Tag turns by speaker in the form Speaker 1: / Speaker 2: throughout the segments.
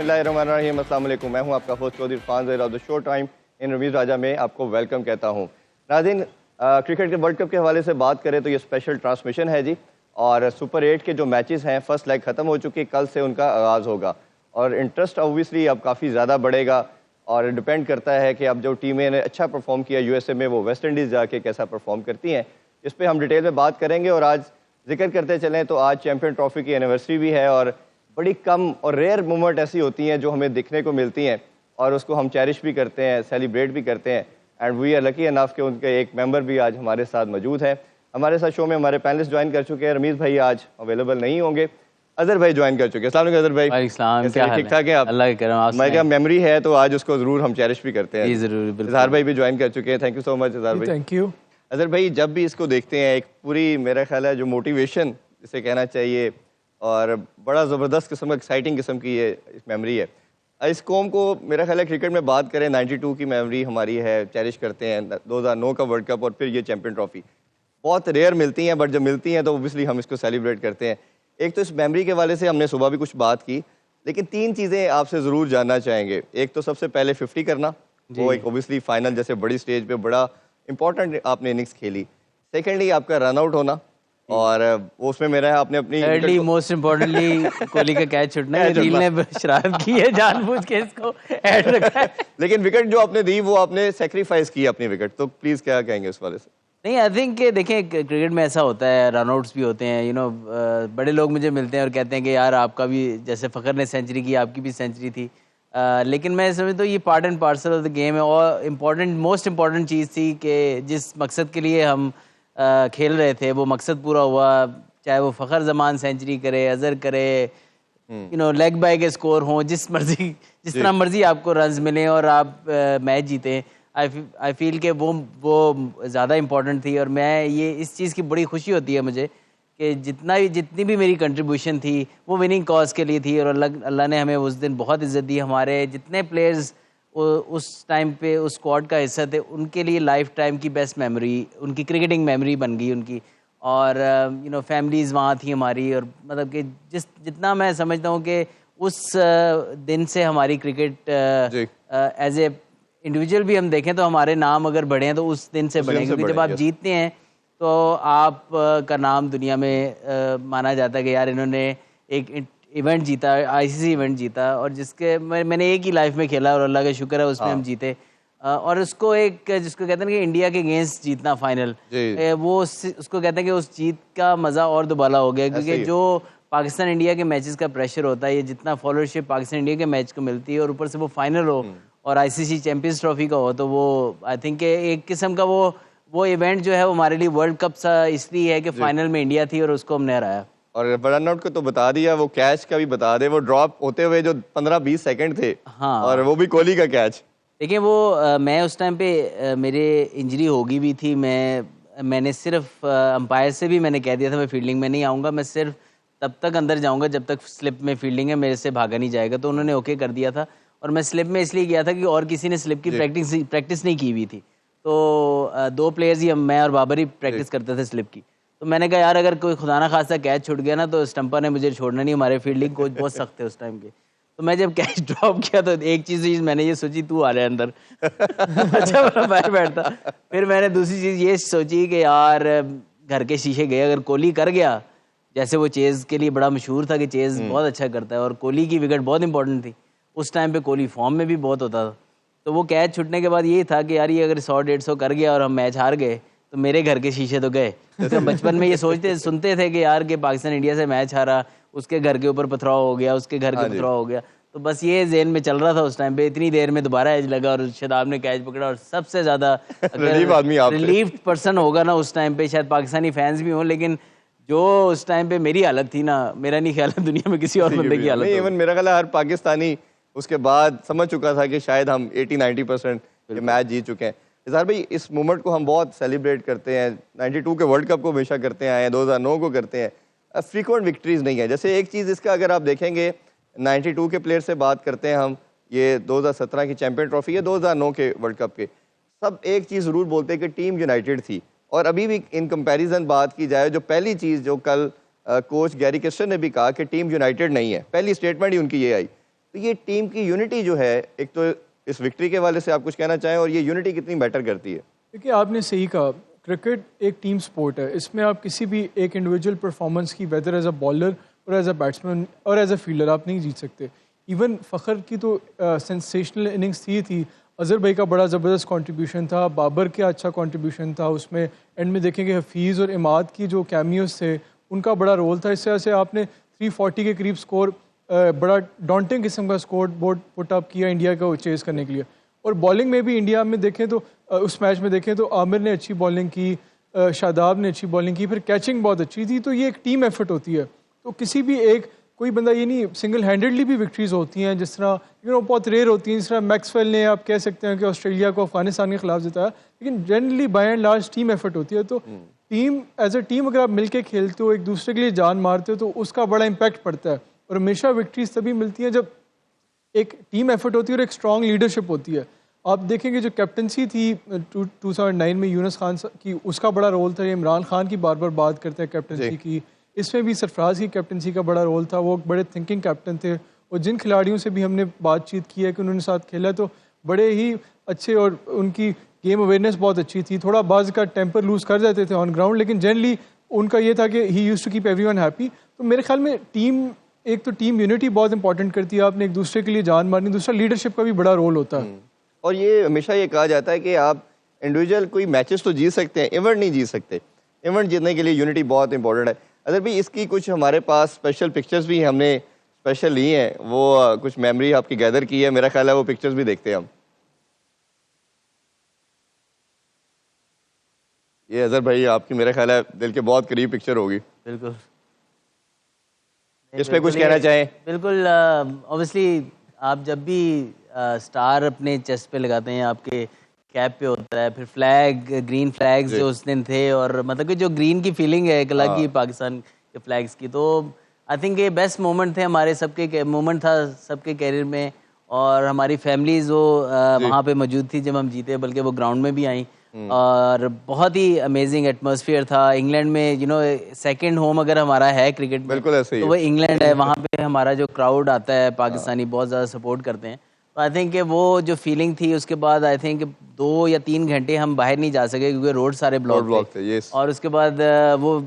Speaker 1: बिस्मिल्लाहिर्रहमानिर्रहीम, अस्सलाम वालेकुम। मैं हूं आपका host Chaudhry Irfan Zaheer of the show time in Ramiz Raja में आपको वेलकम कहता हूं। नाज़रीन, क्रिकेट के वर्ल्ड कप के हवाले से बात करें तो ये स्पेशल ट्रांसमिशन है जी, और सुपर 8 के जो मैचेस हैं फर्स्ट लेग ख़त्म हो चुकी, कल से उनका आगाज़ होगा और इंटरेस्ट ऑब्वियसली अब काफ़ी ज़्यादा बढ़ेगा और डिपेंड करता है कि अब जो टीमें ने अच्छा परफॉर्म किया यूएसए में, वो वेस्ट इंडीज़ जाके कैसा परफॉर्म करती हैं, इस पर हम डिटेल में बात करेंगे। और आज जिक्र करते चलें तो आज चैम्पियन ट्रॉफी की एनिवर्सरी भी है और बड़ी कम और रेयर मोमेंट ऐसी होती हैं जो हमें दिखने को मिलती हैं और उसको हम चेरिश भी करते हैं, सेलिब्रेट भी करते हैं। And we are lucky enough कि उनके एक मेंबर भी आज हमारे साथ मौजूद हैं। हमारे साथ शो में हमारे पैनलिस्ट ज्वाइन कर चुके हैं। रमीज़ भाई आज अवेलेबल नहीं होंगे, अजहर भाई ज्वाइन कर चुके हैं। अस्सलाम वालेकुम अजहर भाई, ठीक ठाक है आप?
Speaker 2: अल्लाह के करम।
Speaker 1: मैं क्या मेमोरी है तो आज उसको जरूर हम चेरिश भी करते हैं।
Speaker 2: जी जरूर।
Speaker 1: इजहार भाई भी ज्वाइन कर चुके हैं, थैंक यू सो मच इजहार भाई।
Speaker 3: Thank you.
Speaker 1: अजहर भाई, जब भी इसको देखते हैं एक पूरी मेरा ख्याल है जो मोटिवेशन इसे कहना चाहिए और बड़ा ज़बरदस्त किस्म का एक्साइटिंग किस्म की ये मेमोरी है। इस कौम को मेरा ख्याल है क्रिकेट में बात करें 92 की मेमोरी हमारी है, चेरिश करते हैं 2009 का वर्ल्ड कप और फिर ये चैम्पियन ट्रॉफी बहुत रेयर मिलती हैं, बट जब मिलती हैं तो ओबियसली हम इसको सेलिब्रेट करते हैं। एक तो इस मेमोरी के वाले से हमने सुबह भी कुछ बात की, लेकिन 3 चीज़ें आपसे ज़रूर जानना चाहेंगे। एक तो सबसे पहले 50 करना, वो एक ओबियसली फाइनल जैसे बड़ी स्टेज पे बड़ा इंपॉर्टेंट आपने इनिंग्स खेली। सेकेंडली आपका रन आउट होना, और उसमें मेरा है आपने अपनी
Speaker 2: thirdly मोस्ट इम्पोर्टेंटली कोहली का कैच छूटना है। रील ने शरारत की है, जानबूझ के इसको ऐड रखा है।
Speaker 1: लेकिन विकेट जो आपने दी वो आपने सेक्रीफाइस की अपनी विकेट, तो प्लीज क्या कहेंगे उस वाले से?
Speaker 2: नहीं, आई थिंक देखें क्रिकेट में ऐसा होता है, रन आउट्स भी होते हैं। बड़े लोग मुझे मिलते हैं और कहते हैं कि यार आपका भी, जैसे फ़खर ने सेंचुरी की, आपकी भी सेंचुरी थी। लेकिन मैं समझता हूँ ये part and parcel of the game है और मोस्ट इम्पॉर्टेंट चीज़ थी कि जिस मकसद के लिए हम खेल रहे थे वो मकसद पूरा हुआ। चाहे वो फ़खर जमान सेंचुरी करे, अजहर करे, लेग बाय के स्कोर हों, जिस तरह मर्जी आपको रन्स मिले और आप मैच जीते। आई फील के वो ज़्यादा इम्पोर्टेंट थी। और मैं ये इस चीज़ की बड़ी खुशी होती है मुझे कि जितनी भी मेरी कंट्रीब्यूशन थी वो विनिंग कॉज के लिए थी और अल्लाह ने हमें उस दिन बहुत इज़्ज़त दी। हमारे जितने प्लेयर्स उस टाइम पे उस स्क्वाड का हिस्सा थे उनके लिए लाइफ टाइम की बेस्ट मेमोरी, उनकी क्रिकेटिंग मेमोरी बन गई उनकी। और फैमिलीज़ वहाँ थी हमारी, और मतलब कि जितना मैं समझता हूँ कि उस दिन से हमारी क्रिकेट एज ए इंडिविजुअल भी हम देखें तो हमारे नाम अगर बढ़े हैं तो उस दिन से बढ़े, क्योंकि जब आप जीतते हैं तो आप का नाम दुनिया में माना जाता है कि यार इन्होंने एक इवेंट जीता, आईसीसी इवेंट जीता, और जिसके मैंने एक ही लाइफ में खेला और अल्लाह का शुक्र है उसमें हम जीते। और उसको एक जिसको कहते हैं कि इंडिया के अगेंस्ट जीतना फाइनल, वो उसको कहते हैं कि उस जीत का मज़ा और दुबाला हो गया, क्योंकि जो पाकिस्तान इंडिया के मैचेस का प्रेशर होता है, ये जितना फॉलोअरशिप पाकिस्तान इंडिया के मैच को मिलती है और ऊपर से वो फाइनल हो और आईसीसी चैंपियंस ट्रॉफी का हो, तो वो आई थिंक एक किस्म का वो इवेंट जो है वो हमारे लिए वर्ल्ड कप सा इसलिए है कि फाइनल में इंडिया थी और उसको हमने हराया।
Speaker 1: और रन आउट को तो बता दिया, वो कैच का भी बता दे, वो ड्रॉप होते हुए जो 15-20 सेकंड थे।
Speaker 2: हाँ,
Speaker 1: और वो भी कोहली का कैच।
Speaker 2: देखिए वो मैं उस टाइम पे मेरे इंजरी होगी भी थी। मैंने सिर्फ अंपायर से भी मैंने कह दिया था मैं फील्डिंग में नहीं आऊँगा, मैं सिर्फ तब तक अंदर जाऊँगा जब तक स्लिप में फील्डिंग है, मेरे से भागा नहीं जाएगा। तो उन्होंने ओके कर दिया था और मैं स्लिप में इसलिए गया था कि और किसी ने स्लिप की प्रैक्टिस नहीं की हुई थी। तो 2 प्लेयर्स ही, मैं और बाबर ही प्रैक्टिस करते थे स्लिप की। तो मैंने कहा यार अगर कोई खुदा ना खासा कैच छूट गया ना तो स्टंपर ने मुझे छोड़ना नहीं, हमारे फील्डिंग कोच बहुत सख्त थे उस टाइम के। तो मैं जब कैच ड्रॉप किया तो एक चीज़ मैंने ये सोची, तू आ रहा है अंदर। अच्छा मैं बाहर बैठता। फिर मैंने दूसरी चीज़ ये सोची कि यार घर के शीशे गए, अगर कोहली कर गया, जैसे वो चेज़ के लिए बड़ा मशहूर था कि चेज़ बहुत अच्छा करता है और कोहली की विकेट बहुत इंपॉर्टेंट थी उस टाइम पे, कोहली फॉर्म में भी बहुत होता था। तो वो कैच छूटने के बाद ये था कि यार ये अगर 100-150 कर गया और हम मैच हार गए तो मेरे घर के शीशे तो गए। तो बचपन में ये सुनते थे कि यार कि पाकिस्तान इंडिया से मैच हारा, उसके घर के ऊपर पथराव हो गया, उसके घर के पथराव हो गया। तो बस ये ज़हन में चल रहा था उस टाइम पे। इतनी देर में दोबारा एज लगा और शादाब ने कैच पकड़ा और सबसे ज़्यादा रिलीव्ड पर्सन होगा ना उस टाइम पे, शायद पाकिस्तानी फैंस भी हों, लेकिन जो उस टाइम पे मेरी हालत थी ना, मेरा नहीं ख्याल है दुनिया में किसी और बंदे की हालत नहीं।
Speaker 1: इवन मेरा ख्याल है हर पाकिस्तानी उसके बाद समझ चुका था कि शायद हम 80-90% मैच जीत चुके हैं। इज़हार भाई, इस मोमेंट को हम बहुत सेलिब्रेट करते हैं, 92 के वर्ल्ड कप को हमेशा करते आए हैं, 2009 को करते हैं। फ्रीक्वेंट विक्ट्रीज नहीं है। जैसे एक चीज़ इसका अगर आप देखेंगे, 92 के प्लेयर से बात करते हैं हम, ये 2017 की चैंपियन ट्रॉफी है, 2009 के वर्ल्ड कप के, सब एक चीज़ ज़रूर बोलते हैं कि टीम यूनाइटेड थी। और अभी भी इन कंपैरिजन बात की जाए, जो पहली चीज़ जो कल कोच गैरी किस्टन ने भी कहा कि टीम यूनाइटेड नहीं है, पहली स्टेटमेंट ही उनकी ये आई तो ये टीम की यूनिटी जो है, एक तो इस विक्ट्री के हवाले से आप कुछ कहना चाहें, और ये यूनिटी कितनी मैटर करती है?
Speaker 3: देखिए, आपने सही कहा, क्रिकेट एक टीम स्पोर्ट है। इसमें आप किसी भी एक इंडिविजुअल परफॉर्मेंस की, वेदर एज अ बॉलर और एज अ बैट्समैन और एज अ फील्डर, आप नहीं जीत सकते। इवन फ़खर की तो सेंसेशनल इनिंग्स थी। अजहर भाई का बड़ा ज़बरदस्त कंट्रीब्यूशन था, बाबर का अच्छा कंट्रीब्यूशन था उसमें। एंड में देखेंगे हफीज़ और इमाद की जो कैमियोस थे, उनका बड़ा रोल था। इस तरह से आपने 340 के करीब स्कोर, बड़ा डॉन्टिंग किस्म का स्कोर बोर्ड पुट अप किया इंडिया को चेज़ करने के लिए। और बॉलिंग में भी इंडिया में देखें तो उस मैच में देखें तो आमिर ने अच्छी बॉलिंग की, शादाब ने अच्छी बॉलिंग की, फिर कैचिंग बहुत अच्छी थी। तो ये एक टीम एफर्ट होती है। तो किसी भी एक कोई बंदा, ये नहीं सिंगल हैंडेडली भी विक्ट्रीज होती हैं, जिस तरह बहुत रेयर होती हैं। जिस तरह मैक्सवेल ने, आप कह सकते हैं कि ऑस्ट्रेलिया को अफगानिस्तान के खिलाफ जिताया, लेकिन generally by and large team effort होती है। तो टीम एज अ टीम अगर आप मिलके खेलते हो, एक दूसरे के लिए जान मारते हो, तो उसका बड़ा इम्पैक्ट पड़ता है। और हमेशा विक्ट्रीज तभी मिलती हैं जब एक टीम एफर्ट होती है और एक स्ट्रॉन्ग लीडरशिप होती है। आप देखेंगे जो कैप्टनसी थी 2009 में यूनुस खान की, उसका बड़ा रोल था। इमरान खान की बार बार बात करते हैं कैप्टनसी की, इसमें भी सरफराज की कैप्टनसी का बड़ा रोल था। वो बड़े थिंकिंग कैप्टन थे, और जिन खिलाड़ियों से भी हमने बातचीत की है कि उन्होंने साथ खेला, तो बड़े ही अच्छे, और उनकी गेम अवेयरनेस बहुत अच्छी थी। थोड़ा बाज का टेम्पर लूज कर जाते थे ऑन ग्राउंड, लेकिन जनरली उनका ये था कि he used to keep everyone happy. तो मेरे ख्याल में एक तो टीम यूनिटी बहुत इंपॉर्टेंट करती है। आपने एक दूसरे के लिए जान मारनी, दूसरा लीडरशिप का भी बड़ा रोल होता है।
Speaker 1: और ये हमेशा ये कहा जाता है कि आप इंडिविजुअल कोई मैचेस तो जीत सकते हैं, इवेंट नहीं जीत सकते। इवेंट जीतने के लिए यूनिटी बहुत इंपॉर्टेंट है। अगर भी इसकी कुछ हमारे पास स्पेशल पिक्चर्स भी हमने स्पेशल ली हैं, वो कुछ मेमोरी आपकी गैदर की है, मेरा ख्याल है वो पिक्चर्स भी देखते हैं हम। ये अजहर भाई आपकी मेरा ख्याल है दिल के बहुत करीब पिक्चर होगी।
Speaker 2: बिल्कुल।
Speaker 1: इस पे कुछ कहना चाहें?
Speaker 2: बिल्कुल। ऑब्वियसली आप जब भी स्टार अपने चेस्ट पे लगाते हैं, आपके कैप पे होता है, फिर फ्लैग, ग्रीन फ्लैग्स जो उस दिन थे, और मतलब कि जो ग्रीन की फीलिंग है एक अलग ही पाकिस्तान के फ्लैग्स की, तो आई थिंक ये बेस्ट मोमेंट थे हमारे सबके, मोमेंट था सबके कैरियर में। और हमारी फैमिलीज वो वहाँ पे मौजूद थी जब हम जीते, बल्कि वो ग्राउंड में भी आई, और बहुत ही अमेजिंग एटमॉस्फेयर था। इंग्लैंड में सेकंड होम अगर हमारा है क्रिकेट में,
Speaker 1: बिल्कुल ऐसे ही
Speaker 2: तो वो इंग्लैंड है। वहाँ पे हमारा जो क्राउड आता है पाकिस्तानी, बहुत ज़्यादा सपोर्ट करते हैं। तो आई थिंक वो जो फीलिंग थी, उसके बाद आई थिंक 2 या 3 घंटे हम बाहर नहीं जा सके क्योंकि रोड सारे ब्लॉक थे। और उसके बाद वो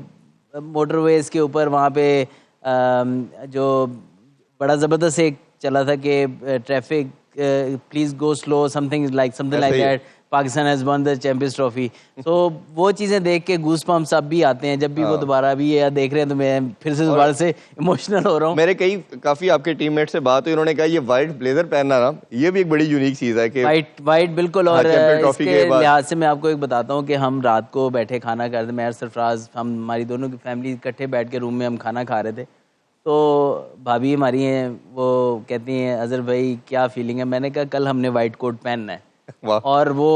Speaker 2: मोटरवेज के ऊपर वहाँ पे जो बड़ा ज़बरदस्त एक चला था कि traffic please go slow, something like that, Pakistan has one the champions trophy. तो वो चीज़ें देख के गूस पम्प्स अब भी आते हैं, जब भी वो दोबारा भी ये देख रहे हैं, तो मैं फिर से दोबारा से इमोशनल हो रहा हूँ।
Speaker 1: मेरे काफी आपके टीममेट से बात हुई, उन्होंने कहा ये वाइट ब्लेजर पहनना ना, ये भी एक बड़ी यूनिक चीज है कि
Speaker 2: वाइट बिल्कुल। और इसके लिहाज से मैं आपको एक बताता हूँ कि हम रात को बैठे खाना करते, मैं और सरफराज, हम हमारी दोनों की फैमिली इकट्ठे बैठ के रूम में हम खाना खा रहे थे, तो भाभी हमारी हैं, वो कहती हैं अजहर भाई क्या फीलिंग है? मैंने कहा कल हमने वाइट कोट पहनना है। और वो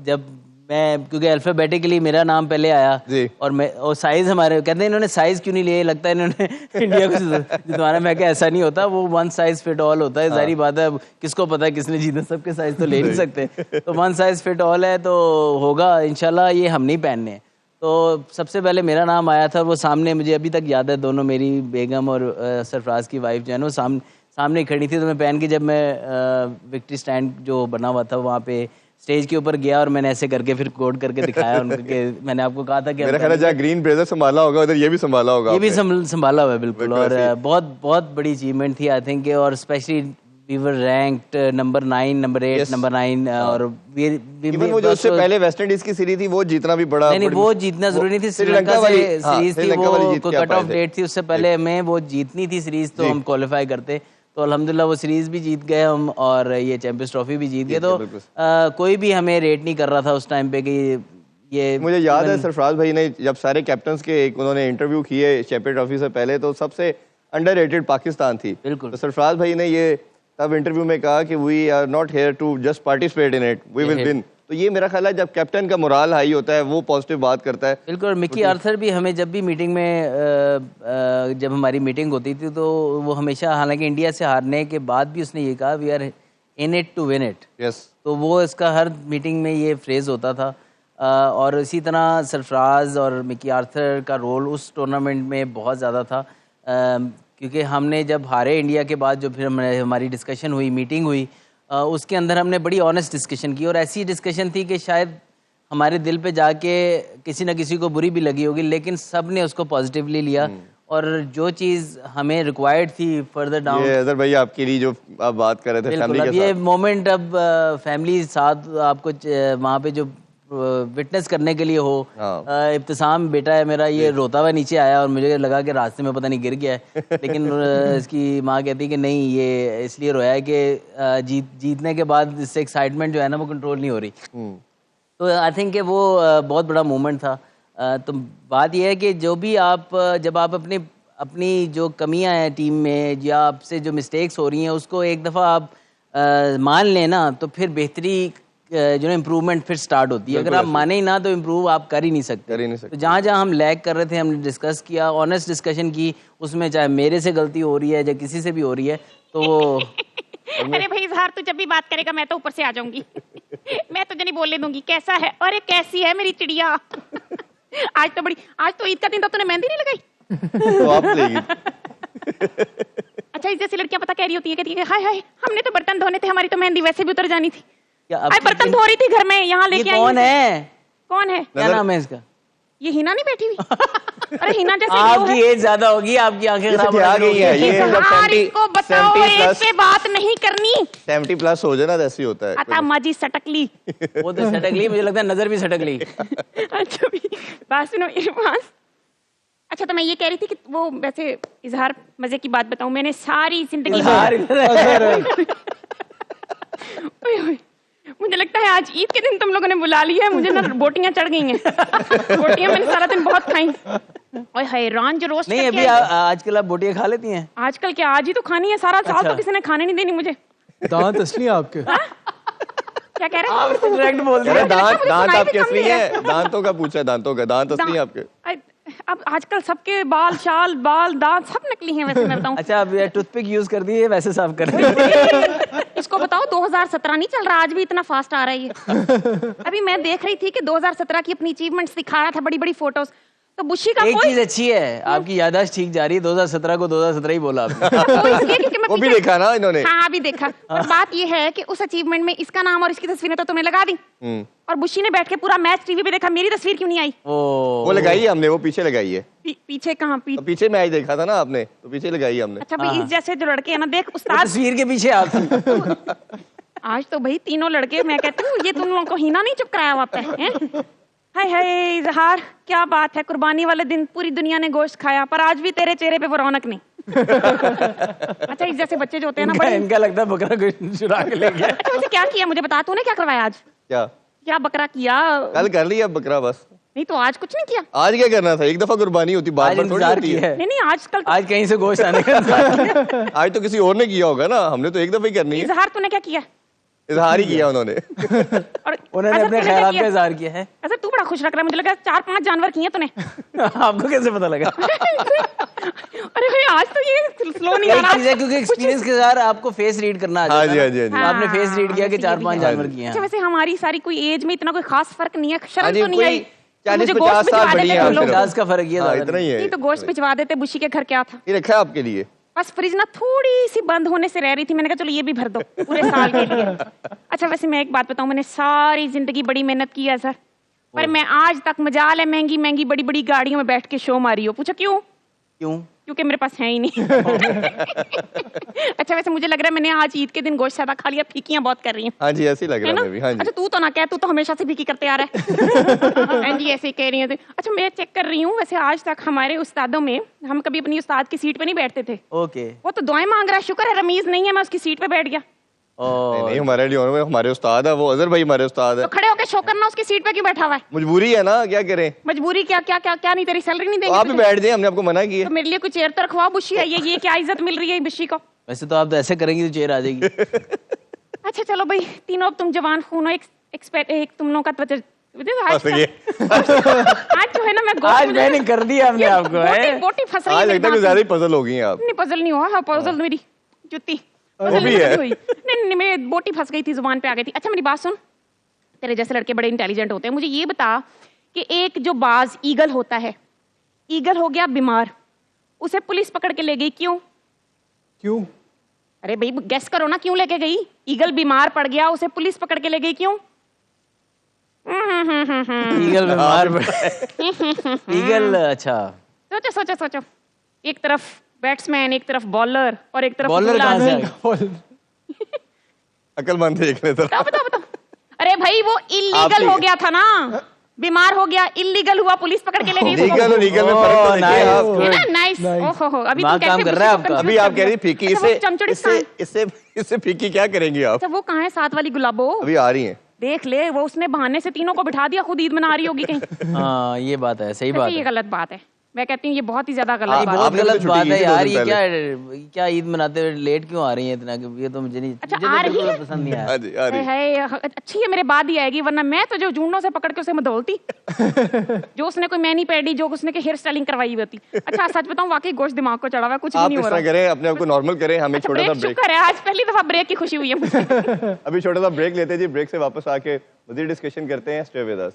Speaker 2: जब मैं, क्योंकि अल्फाबेटिकली मेरा नाम पहले आया, और साइज हमारे, कहते हैं इन्होंने साइज क्यों नहीं लिए, लगता है इन्होंने इंडिया को जितवाना। मैं क्या, ऐसा नहीं होता, वो 1 साइज फिट ऑल होता है। जारी बात है, किसको पता है किसने जीतना, सबके साइज तो ले नहीं सकते। तो 1 साइज फिट ऑल है, तो होगा इंशाल्लाह, ये हम नहीं पहनने हैं। तो सबसे पहले मेरा नाम आया था, वो सामने, मुझे अभी तक याद है, दोनों मेरी बेगम और सरफराज की वाइफ जो है ना, वो सामने खड़ी थी। तो मैं पहन के, जब मैं विक्ट्री स्टैंड जो बना हुआ था वहाँ पे स्टेज के ऊपर गया, और मैंने ऐसे करके फिर कोड करके दिखाया उनको कि मैंने आपको कहा था कि
Speaker 1: मेरा ख्याल है जहाँ ग्रीन ब्लेजर संभाला होगा उधर ये भी संभाला होगा,
Speaker 2: ये भी संभाला हुआ है। बिल्कुल। और बहुत बहुत बड़ी अचीवमेंट थी आई थिंक। और specially we were ranked number 9, number 8, number 9। और
Speaker 1: वो जो उससे पहले वेस्ट इंडीज की सीरीज थी वो जीतना भी बड़ा,
Speaker 2: नहीं वो जीतना जरूरी नहीं थी, श्रीलंका से सीरीज थी, वो कट ऑफ डेट थी, उससे पहले हमें वो जीतनी थी सीरीज, तो हम क्वालिफाई करते। तो अल्हम्दुलिल्लाह वो सीरीज भी जीत गए हम, और ये चैंपियंस ट्रॉफी भी जीत गए। तो कोई भी हमें रेट नहीं कर रहा था उस टाइम पे कि ये,
Speaker 1: मुझे याद है सरफराज भाई ने जब सारे कैप्टन्स के एक उन्होंने इंटरव्यू किए चैंपियन ट्रॉफी से पहले, तो सबसे अंडररेटेड पाकिस्तान थी।
Speaker 2: बिल्कुल।
Speaker 1: तो सरफराज भाई ने ये तब इंटरव्यू में कहा कि we are not here to just participate in it, we will win. तो ये मेरा ख्याल है जब कैप्टन का मोराल हाई होता है, वो पॉजिटिव बात करता है।
Speaker 2: बिल्कुल। मिकी आर्थर भी हमें जब भी मीटिंग में, जब हमारी मीटिंग होती थी, तो वो हमेशा, हालांकि इंडिया से हारने के बाद भी उसने ये कहा we are in it to win it.
Speaker 1: Yes.
Speaker 2: तो वो इसका हर मीटिंग में ये फ्रेज होता था। और इसी तरह सरफराज और मिकी आर्थर का रोल उस टूर्नामेंट में बहुत ज़्यादा था। क्योंकि हमने जब हारे इंडिया के बाद, जो फिर हमारी डिस्कशन हुई, मीटिंग हुई, उसके अंदर हमने बड़ी ऑनेस्ट डिस्कशन की, और ऐसी डिस्कशन थी कि शायद हमारे दिल पे जाके किसी ना किसी को बुरी भी लगी होगी, लेकिन सब ने उसको पॉजिटिवली लिया, और जो चीज़ हमें रिक्वायर्ड थी फर्दर डाउन।
Speaker 1: ये अजहर भाई आपके लिए जो आप बात कर रहे थे फैमिली के
Speaker 2: ये
Speaker 1: साथ,
Speaker 2: मोमेंट अब फैमिली साथ आपको वहाँ पे जो विटनेस करने के लिए हो। इब्तिसाम बेटा है मेरा, ये रोता हुआ नीचे आया और मुझे लगा कि रास्ते में पता नहीं गिर गया है, लेकिन इसकी माँ कहती है कि नहीं, ये इसलिए रोया है कि जीतने के बाद इससे एक्साइटमेंट जो है ना वो कंट्रोल नहीं हो रही। तो आई थिंक कि वो बहुत बड़ा मोमेंट था। तो बात यह है कि जो भी आप, जब आप अपनी जो कमियां हैं टीम में या आपसे जो मिस्टेक्स हो रही हैं उसको एक दफ़ा आप मान लें ना, तो फिर बेहतरी जो है इम्प्रूवमेंट फिर स्टार्ट होती है। अगर आप माने ही ना तो इम्प्रूव आप कर ही नहीं सकते। तो जहाँ जहाँ हम लैग कर रहे थे हमने डिस्कस किया, ऑनेस्ट डिस्कशन की, उसमें चाहे मेरे से गलती हो रही है या किसी से भी हो रही है तो वो
Speaker 4: अरे भाई इजहार, तू जब भी बात करेगा मैं तो ऊपर से आ जाऊंगी। मैं तुझे नहीं बोलने दूंगी। कैसा है? अरे कैसी है मेरी चिड़िया? आज तो ईद का दिन था, तूने मेहंदी नहीं लगाई?
Speaker 1: तो आप लेगी।
Speaker 4: अच्छा, इस जैसी लड़कियां पता कह रही होती है, कहती है हाय हाय हमने तो बर्तन धोने थे, हमारी तो मेहंदी वैसे भी उतर जानी थी। अरे बर्तन धो रही थी घर में, यहाँ लेके आई।
Speaker 2: कौन है?
Speaker 4: कौन है?
Speaker 2: क्या नाम है इसका?
Speaker 4: ये हिना नहीं बैठी हुई? अरे हिना जैसे
Speaker 2: आपकी एज ज्यादा होगी, आपकी आंखें खराब
Speaker 1: आ गई है ये।
Speaker 4: इसको बताओ, एज पे बात नहीं करनी।
Speaker 1: 70 प्लस हो जाए ना, ऐसे ही होता है।
Speaker 4: आता माजी सटकली।
Speaker 2: वो तो सटकली, मुझे लगता है नजर भी सटकली।
Speaker 4: अच्छा बात सुनो इरफान। अच्छा, तो मैं ये कह रही थी कि वो वैसे इजहार, मजे की बात बताऊं, मैंने सारी जिंदगी मुझे लगता है आज ईद के दिन तुम लोगों ने बुला लिया है, मुझे ना बोटियां चढ़ गई हैं। बोटियां मैंने सारा दिन बहुत खाई। ओए हैरान जो रोस्ट
Speaker 2: नहीं, अभी आजकल आप बोटियां खा लेती हैं?
Speaker 4: आजकल क्या, आज ही तो खानी है, सारा साल तो किसी ने खाने नहीं देनी मुझे।
Speaker 3: दांत असली है आपके?
Speaker 4: क्या कह रहे हैं?
Speaker 2: आप डायरेक्ट बोल रहे हैं।
Speaker 1: दांत आपके असली है? दांतों का पूछा है, दांतों का। दांत असली है आपके?
Speaker 4: अब आजकल सबके बाल, शाल, बाल, दांत सब नकली हैं वैसे मैं बताऊं।
Speaker 2: अच्छा, अब टूथपिक यूज कर दी है, वैसे साफ कर दी।
Speaker 4: इसको बताओ 2017 नहीं चल रहा, आज भी इतना फास्ट आ रहा है ये। अभी मैं देख रही थी कि 2017 की अपनी अचीवमेंट्स दिखा रहा था, बड़ी बड़ी फोटोज। तो बुशी का
Speaker 2: एक चीज अच्छी है, आपकी याददाश्त ठीक जा रही है। 2017 को 2017 ही बोला आपने।
Speaker 1: वो भी देखा ना इन्होंने?
Speaker 4: हाँ भी देखा। और बात ये है कि उस अचीवमेंट में इसका नाम और इसकी तस्वीरें तो तुमने लगा दी, और बुशी ने बैठ के पूरा मैच टीवी पे देखा, मेरी तस्वीर क्यों नहीं आई?
Speaker 1: वो लगाई है हमने, वो पीछे लगाई है।
Speaker 4: पीछे कहाँ?
Speaker 1: पीछे मैच देखा था ना आपने, तो पीछे लगाई हमने।
Speaker 4: अच्छा भाई, इस जैसे जो लड़के है ना, देख उस्ताद
Speaker 2: तस्वीर के पीछे आता।
Speaker 4: आज तो भाई तीनों लड़के, मैं कहती हूँ ये तुम लोगों को हिना नहीं चुप कराया वहाँ पे। हाय हाय इजहार, क्या बात है, कुर्बानी वाले दिन पूरी दुनिया ने गोश्त खाया, पर आज भी तेरे चेहरे पे वो रौनक नहीं। अच्छा, इस जैसे बच्चे जो होते हैं ना, बड़े
Speaker 2: इनका लगता है बकरा चुरा के ले गया।
Speaker 4: अच्छा वैसे क्या किया मुझे बता, तूने क्या करवाया आज? क्या बकरा किया?
Speaker 1: कल कर लिया बकरा बस।
Speaker 4: नहीं तो आज कुछ नहीं किया?
Speaker 1: आज क्या करना था, एक दफा कुर्बानी होती, बार बार थोड़ी होती है।
Speaker 4: नहीं आजकल
Speaker 2: आज कहीं से गोश्त आने का।
Speaker 1: आज तो किसी और ने किया होगा ना, हमने तो एक दफा ही करनी है।
Speaker 4: इजहार तूने क्या किया?
Speaker 1: इजहार ही किया उन्होंने।
Speaker 4: और
Speaker 2: उन्होंने अपने ख्यालात का इजहार किया है।
Speaker 4: अच्छा तू बड़ा खुश लग रहा है, मुझे लगा 4-5 जानवर किए तूने।
Speaker 2: आपको कैसे पता लगा?
Speaker 4: अरे भाई आज तो ये स्लो नहीं आ रहा
Speaker 2: है, क्योंकि एक्सपीरियंस के साथ आपको फेस रीड करना आ जाता है। आपने फेस रीड किया कि 4-5 जानवर किए हैं।
Speaker 4: अच्छा वैसे हमारी सारी कोई एज में इतना कोई खास फर्क नहीं है, शर्म तो नहीं आई?
Speaker 1: 40-50 साल बड़ी है,
Speaker 2: 50 का फर्क ये
Speaker 1: इतना ही है।
Speaker 4: नहीं तो गोश्त भिजवा देते। बुशी के घर क्या था?
Speaker 1: ये रखा है आपके लिए।
Speaker 4: बस फ्रिज ना थोड़ी सी बंद होने से रह रही थी, मैंने कहा चलो ये भी भर दो पूरे साल के लिए। अच्छा वैसे मैं एक बात बताऊं, मैंने सारी जिंदगी बड़ी मेहनत की है सर, पर मैं आज तक मजाल है महंगी महंगी बड़ी बड़ी गाड़ियों में बैठ के शो मारी हो। पूछा क्यों? क्योंकि मेरे पास है ही नहीं। अच्छा वैसे मुझे लग रहा है मैंने आज ईद के दिन गोश्त ज्यादा खा लिया, फीकियां बहुत कर रही हैं।
Speaker 1: हाँ जी, ऐसे ही लग रहा है भी। हाँ जी।
Speaker 4: अच्छा तू तो ना कह, तू तो हमेशा से फीकी करते आ रहा है। हाँ जी ऐसे ही कह रही है। अच्छा मैं चेक कर रही हूँ, वैसे आज तक हमारे उस्तादों में हम कभी अपनी उस्ताद की सीट पे नहीं बैठते थे।
Speaker 2: ओके।
Speaker 4: वो तो दुआएं मांग रहा है, शुक्र है रमीज नहीं है, मैं उसकी सीट पे बैठ गया।
Speaker 1: नहीं हमारे लिए हमारे उस्ताद है वो, अजहर भाई हमारे उस्ताद है।
Speaker 4: तो खड़े होकर शो करना, उसकी सीट पे क्यों बैठा हुआ है?
Speaker 1: मजबूरी है ना, क्या करें?
Speaker 4: मजबूरी क्या क्या क्या क्या? नहीं तेरी सैलरी नहीं देंगे?
Speaker 1: आप भी बैठ जाए, हमने आपको मना किया।
Speaker 4: तो मेरे लिए कुछ चेयर तो रखवाओ। बुशी आई है, ये क्या इज्जत मिल रही है बुशी को?
Speaker 2: वैसे तो आप तो ऐसे करेंगी तो चेयर आ जाएगी।
Speaker 4: अच्छा चलो भाई, तीनों अब तुम जवान खून हो, एक तुम लोगों का आज जो है ना, मैं
Speaker 2: आज मैंने कर दिया हमने आपको।
Speaker 4: बोटी फंस रही है।
Speaker 1: आज लगता है ज्यादा ही पजल हो गई हैं आप।
Speaker 4: नहीं पजल नहीं हुआ, पजल मेरी जुत्ती
Speaker 1: वो भी है।
Speaker 4: नहीं मेरी बोटी फंस गई थी, जुबान पे आ गई थी। अच्छा मेरी बात सुन, तेरे जैसे लड़के बड़े इंटेलिजेंट होते हैं, मुझे ये बता कि एक जो बाज ईगल होता है, ईगल हो गया बीमार, उसे पुलिस पकड़ के ले गई, क्यों?
Speaker 3: क्यों?
Speaker 4: अरे भाई गेस करो ना, क्यों लेके गई? ईगल बीमार पड़ गया, उसे पुलिस पकड़ के ले गई, क्यों?
Speaker 2: ईगल बीमार ईगल, अच्छा।
Speaker 4: सोचो सोचो सोचो, एक तरफ बैट्समैन, एक तरफ बॉलर और एक तरफ
Speaker 2: बॉलर
Speaker 4: दूल्हा
Speaker 2: कहाँ से
Speaker 4: आदमी।
Speaker 2: आ गया?
Speaker 1: अक्लमंद देख ले तो।
Speaker 4: बताओ बताओ बताओ। अरे भाई वो इलीगल हो गया था ना, बीमार हो गया, इलीगल हुआ, पुलिस पकड़ के ले गई।
Speaker 1: लीगल और लीगल में फर्क तो देखिए
Speaker 2: nice,
Speaker 1: आप।
Speaker 4: है ना, नाइस। ओहो हो, अभी
Speaker 2: दिमाग
Speaker 4: तुम
Speaker 2: काम
Speaker 4: कैसे
Speaker 2: कर रहा है
Speaker 4: मुझसे
Speaker 2: आपका।
Speaker 1: अभी आप कह रही फीकी,
Speaker 4: अच्छा, वो
Speaker 1: इससे
Speaker 4: चमचड़ी
Speaker 1: इससे इससे इससे फीकी क्या करेंगी आप?
Speaker 4: अच्छा वो कहाँ है साथ वाली गुलाबो?
Speaker 1: अभी आ रही हैं।
Speaker 4: देख ले, वो उसने बहाने से तीनों को बिठा दिया, खुद ईद मना रही होगी कहीं।
Speaker 2: हाँ ये बात है, सही बात
Speaker 4: वैसे ये
Speaker 2: है।
Speaker 4: गलत बात है, मैं कहती हूँ ये बहुत ही ज्यादा गलत
Speaker 2: ये
Speaker 4: बात
Speaker 2: बहुत
Speaker 4: है।
Speaker 1: आपने भी तो
Speaker 2: गलत
Speaker 1: छुट्टी
Speaker 2: बात
Speaker 1: की
Speaker 2: है
Speaker 1: थी दो
Speaker 2: यार,
Speaker 1: दिन
Speaker 2: ये क्या ईद मनाते हुए लेट क्यों आ रही है इतना? ये तो मुझे नहीं,
Speaker 4: अच्छा,
Speaker 2: मुझे
Speaker 4: आ
Speaker 2: तो
Speaker 4: रही
Speaker 2: बिल्कुल
Speaker 4: है?
Speaker 2: पसंद नहीं आया।
Speaker 1: हाँ जी, आ रही है।
Speaker 4: है अच्छी है, मेरे बाद ही आएगी, वरना मैं तो जो जूनों से पकड़ के उसे मदोलती जो उसने कोई मैनी पैडी, जो उसने के हेयर स्टाइलिंग करवाई हुई होती। अच्छा सच बताऊं, वाकई गोश्त दिमाग को चढ़ा हुआ है, कुछ भी
Speaker 1: आप
Speaker 4: नहीं
Speaker 1: इस
Speaker 4: हो
Speaker 1: तरह
Speaker 4: रहा।
Speaker 1: करें, अपने आप को नॉर्मल करें, हमें छोटा सा
Speaker 4: ब्रेक
Speaker 1: ब्रेक।
Speaker 4: शुक्र है, आज पहली दफा ब्रेक की खुशी हुई है मुझे।
Speaker 1: अभी छोटा सा ब्रेक लेते हैं जी, ब्रेक से वापस आके मजीद डिस्कशन करते हैं। Stay with us.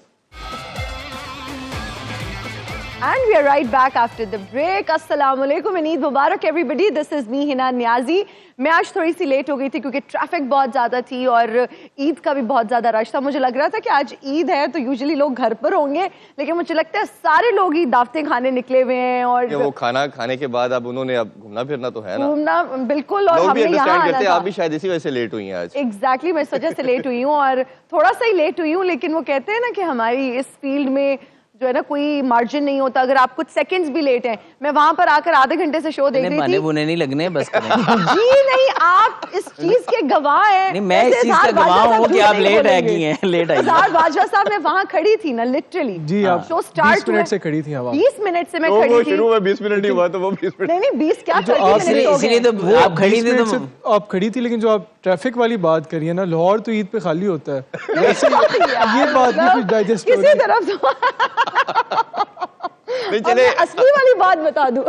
Speaker 5: And we are right back after the break. अस्सलामुअलैकुम, ईद मुबारक everybody. This is me Hina Niazi. मैं आज थोड़ी सी लेट हो गई थी क्योंकि ट्रैफिक बहुत ज़्यादा थी और ईद का भी बहुत ज़्यादा रश था। मुझे लग रहा था कि आज ईद है तो यूजुअली लोग घर पर होंगे, लेकिन मुझे लगता है सारे लोग ही दावतें खाने निकले हुए हैं और
Speaker 1: वो खाना खाने के बाद अब उन्होंने अब घूमना फिरना तो है ना,
Speaker 5: घूमना बिल्कुल। और
Speaker 1: लोग भी
Speaker 5: हमने यहाँ
Speaker 1: अंडरस्टैंड
Speaker 5: आना
Speaker 1: करते हैं।
Speaker 5: था।
Speaker 1: आप भी शायद इसी वजह से लेट हुई हैं आज।
Speaker 5: एग्जैक्टली मैं इस वजह से लेट हुई हूँ और थोड़ा सा ही लेट हुई हूँ, लेकिन वो कहते हैं ना कि हमारी इस फील्ड में जो है ना कोई मार्जिन नहीं होता। अगर आप कुछ सेकंड्स भी लेट हैं, मैं वहां पर आकर आधे घंटे से शो देख रही
Speaker 2: बने
Speaker 5: थी।
Speaker 2: बुने नहीं लगने, बस करें।
Speaker 5: जी नहीं, आप इस चीज के गवाह हैं।
Speaker 2: नहीं, मैं इस
Speaker 5: जैसे
Speaker 2: चीज का
Speaker 5: इजहार
Speaker 2: गवाह
Speaker 5: बाजवा
Speaker 2: हूँ
Speaker 5: साहब
Speaker 2: कि आप
Speaker 5: झूठ
Speaker 2: लेट
Speaker 5: नहीं
Speaker 2: आई
Speaker 5: बोलेंगे।
Speaker 2: हैं, लेट आई हैं।
Speaker 5: इजहार बाजवा साहब, मैं वहां खड़ी थी ना, लिटरली
Speaker 3: जी आप
Speaker 5: शो
Speaker 3: 20
Speaker 5: स्टार्ट
Speaker 3: मिनट से खड़ी थी हवा।
Speaker 5: 20 मिनट से मैं
Speaker 1: तो
Speaker 5: खड़ी
Speaker 1: वो
Speaker 5: थी।
Speaker 1: शुरू में 20 मिनट ही हुआ तो वो 20 मिनट।
Speaker 5: नहीं नहीं 20 क्या
Speaker 3: जो
Speaker 5: 30
Speaker 3: आप-
Speaker 5: मिनट हो
Speaker 2: इसलिए
Speaker 5: गए।
Speaker 2: तो
Speaker 3: वो
Speaker 2: आप खड़ी
Speaker 3: 20
Speaker 2: थी
Speaker 3: मिनट
Speaker 2: तो
Speaker 3: से आप खड़ी थी, लेकिन जो आप ट्रैफिक वाली बात करी है ना, लाहौर तो ईद पे खाली होता है। ये बात भी कुछ डाइजेस्ट हो
Speaker 5: किसी
Speaker 3: रही है।
Speaker 5: तरफ तो
Speaker 1: नहीं
Speaker 5: अब
Speaker 1: चले,
Speaker 5: मैं असली वाली बात बता दूं।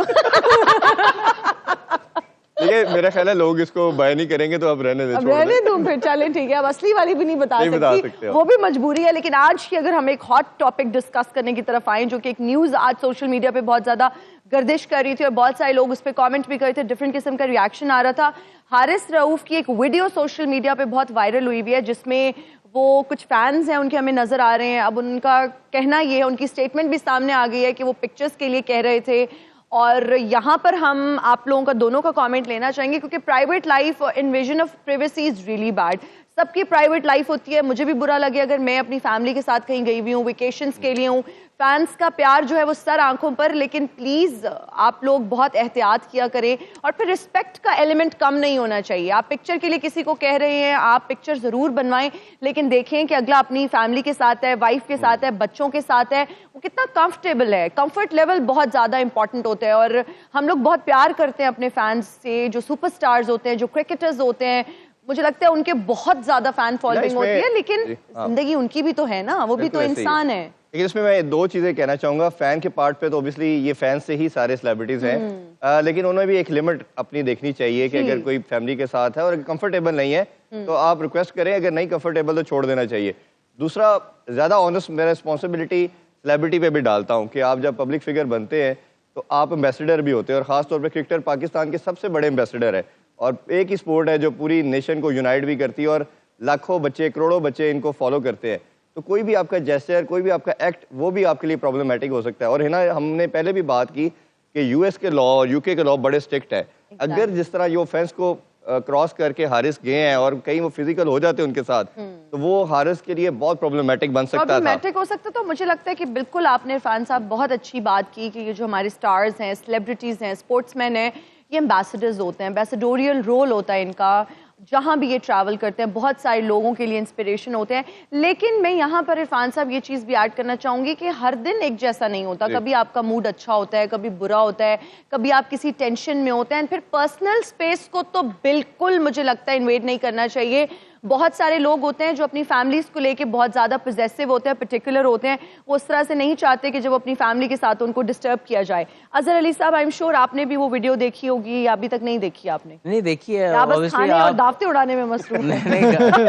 Speaker 1: देखिए मेरा ख्याल है लोग इसको बाय नहीं करेंगे तो अब रहने दे,
Speaker 5: अब
Speaker 1: छोड़ दें।
Speaker 5: रहने दूं फिर, चलें ठीक है। अब असली वाली भी नहीं बता
Speaker 1: नहीं बता सकते
Speaker 5: सकती,
Speaker 1: हो।
Speaker 5: वो भी मजबूरी है। लेकिन आज की अगर हम एक हॉट टॉपिक डिस्कस करने की तरफ आए, जो कि एक न्यूज़ आज सोशल मीडिया पे बहुत ज़्यादा गर्दिश कर रही थी और बहुत सारे लोग उस पर कॉमेंट भी कर रहे थे, डिफरेंट किस्म का रिएक्शन आ रहा था। हारिस रऊफ की एक वीडियो सोशल मीडिया पे बहुत वायरल हुई हुई है, जिसमें वो कुछ फैंस हैं उनके हमें नज़र आ रहे हैं। अब उनका कहना ये है, उनकी स्टेटमेंट भी सामने आ गई है कि वो पिक्चर्स के लिए कह रहे थे। और यहाँ पर हम आप लोगों का दोनों का कमेंट लेना चाहेंगे, क्योंकि private life, invasion of privacy is really bad. सबकी प्राइवेट लाइफ होती है। मुझे भी बुरा लगे अगर मैं अपनी फैमिली के साथ कहीं गई हुई हूँ, वेकेशंस के लिए हूँ। फैंस का प्यार जो है वो सर आंखों पर, लेकिन प्लीज़ आप लोग बहुत एहतियात किया करें। और फिर रिस्पेक्ट का एलिमेंट कम नहीं होना चाहिए। आप पिक्चर के लिए किसी को कह रहे हैं, आप पिक्चर ज़रूर बनवाएं, लेकिन देखें कि अगला अपनी फैमिली के साथ है, वाइफ के साथ है, बच्चों के साथ है, वो कितना कंफर्टेबल है। कंफर्ट लेवल बहुत ज़्यादा इंपॉर्टेंट होता है। और हम लोग बहुत प्यार करते हैं अपने फैंस से, जो सुपरस्टार्स होते हैं, जो क्रिकेटर्स होते हैं, मुझे लगता है उनके बहुत ज्यादा फैन फॉलोइंग
Speaker 1: इसमें-
Speaker 5: होती है, लेकिन
Speaker 1: जी, हाँ।
Speaker 5: जिंदगी उनकी भी तो है ना, वो भी तो
Speaker 1: बिल्कुल ऐसे ही
Speaker 5: इंसान है।
Speaker 1: लेकिन इसमें मैं दो चीजें कहना चाहूंगा। फैन के पार्ट पे तो ऑब्वियसली ये फैन से ही सारे सेलिब्रिटीज हैं, लेकिन उन्हें भी एक लिमिट अपनी देखनी चाहिए कि अगर कोई फैमिली के साथ है और कंफर्टेबल नहीं है तो आप रिक्वेस्ट करें, अगर नहीं कंफर्टेबल तो छोड़ देना चाहिए। दूसरा, ज्यादा ऑनेस्ट मैं रिस्पॉन्सिबिलिटी सेलिब्रिटी पे भी डालता हूँ कि आप जब पब्लिक फिगर बनते हैं तो आप एम्बेसडर भी होते हैं, और खासतौर पर क्रिकेटर पाकिस्तान के सबसे बड़े एम्बेसडर है और एक ही स्पोर्ट है जो पूरी नेशन को यूनाइट भी करती है और लाखों बच्चे, करोड़ों बच्चे इनको फॉलो करते हैं। तो कोई भी आपका जेस्चर, कोई भी आपका एक्ट, वो भी आपके लिए प्रॉब्लमेटिक हो सकता है। और है ना, हमने पहले भी बात की कि यूएस के लॉ और यूके के लॉ बड़े स्ट्रिक्ट है। अगर जिस तरह ये ऑफेंस को क्रॉस करके हारिस गए हैं और कहीं वो फिजिकल हो जाते हैं उनके साथ, तो वो हारिस के लिए बहुत प्रॉब्लमेटिक बन सकता था।
Speaker 5: प्रॉब्लमेटिक हो सकता। तो मुझे लगता है कि बिल्कुल आपने इरफान साहब बहुत अच्छी बात की कि ये जो हमारे स्टार्स हैं, सेलिब्रिटीज हैं, स्पोर्ट्समैन हैं, ये एम्बेसडर्स होते हैं, एम्बेसडोरियल रोल होता है इनका। जहाँ भी ये ट्रैवल करते हैं बहुत सारे लोगों के लिए इंस्पिरेशन होते हैं। लेकिन मैं यहाँ पर इरफान साहब ये चीज़ भी ऐड करना चाहूँगी कि हर दिन एक जैसा नहीं होता। कभी आपका मूड अच्छा होता है, कभी बुरा होता है, कभी आप किसी टेंशन में होते हैं। फिर पर्सनल स्पेस को तो बिल्कुल मुझे लगता है इन्वेड नहीं करना चाहिए। बहुत सारे लोग होते हैं जो अपनी फैमिलीज को लेके बहुत ज़्यादा पोजेसिव होते हैं, पर्टिकुलर होते हैं। वो उस तरह से नहीं चाहते कि जब अपनी फैमिली के साथ उनको डिस्टर्ब किया जाए। अजहर अली साहब, आई एम श्योर आपने भी वो वीडियो देखी होगी या अभी तक नहीं देखी आपने?
Speaker 2: नहीं देखी है,
Speaker 5: आप बस
Speaker 2: obviously
Speaker 5: खाने और
Speaker 2: आप-
Speaker 5: दावतें उड़ाने में मसरूफ हैं।
Speaker 2: नहीं,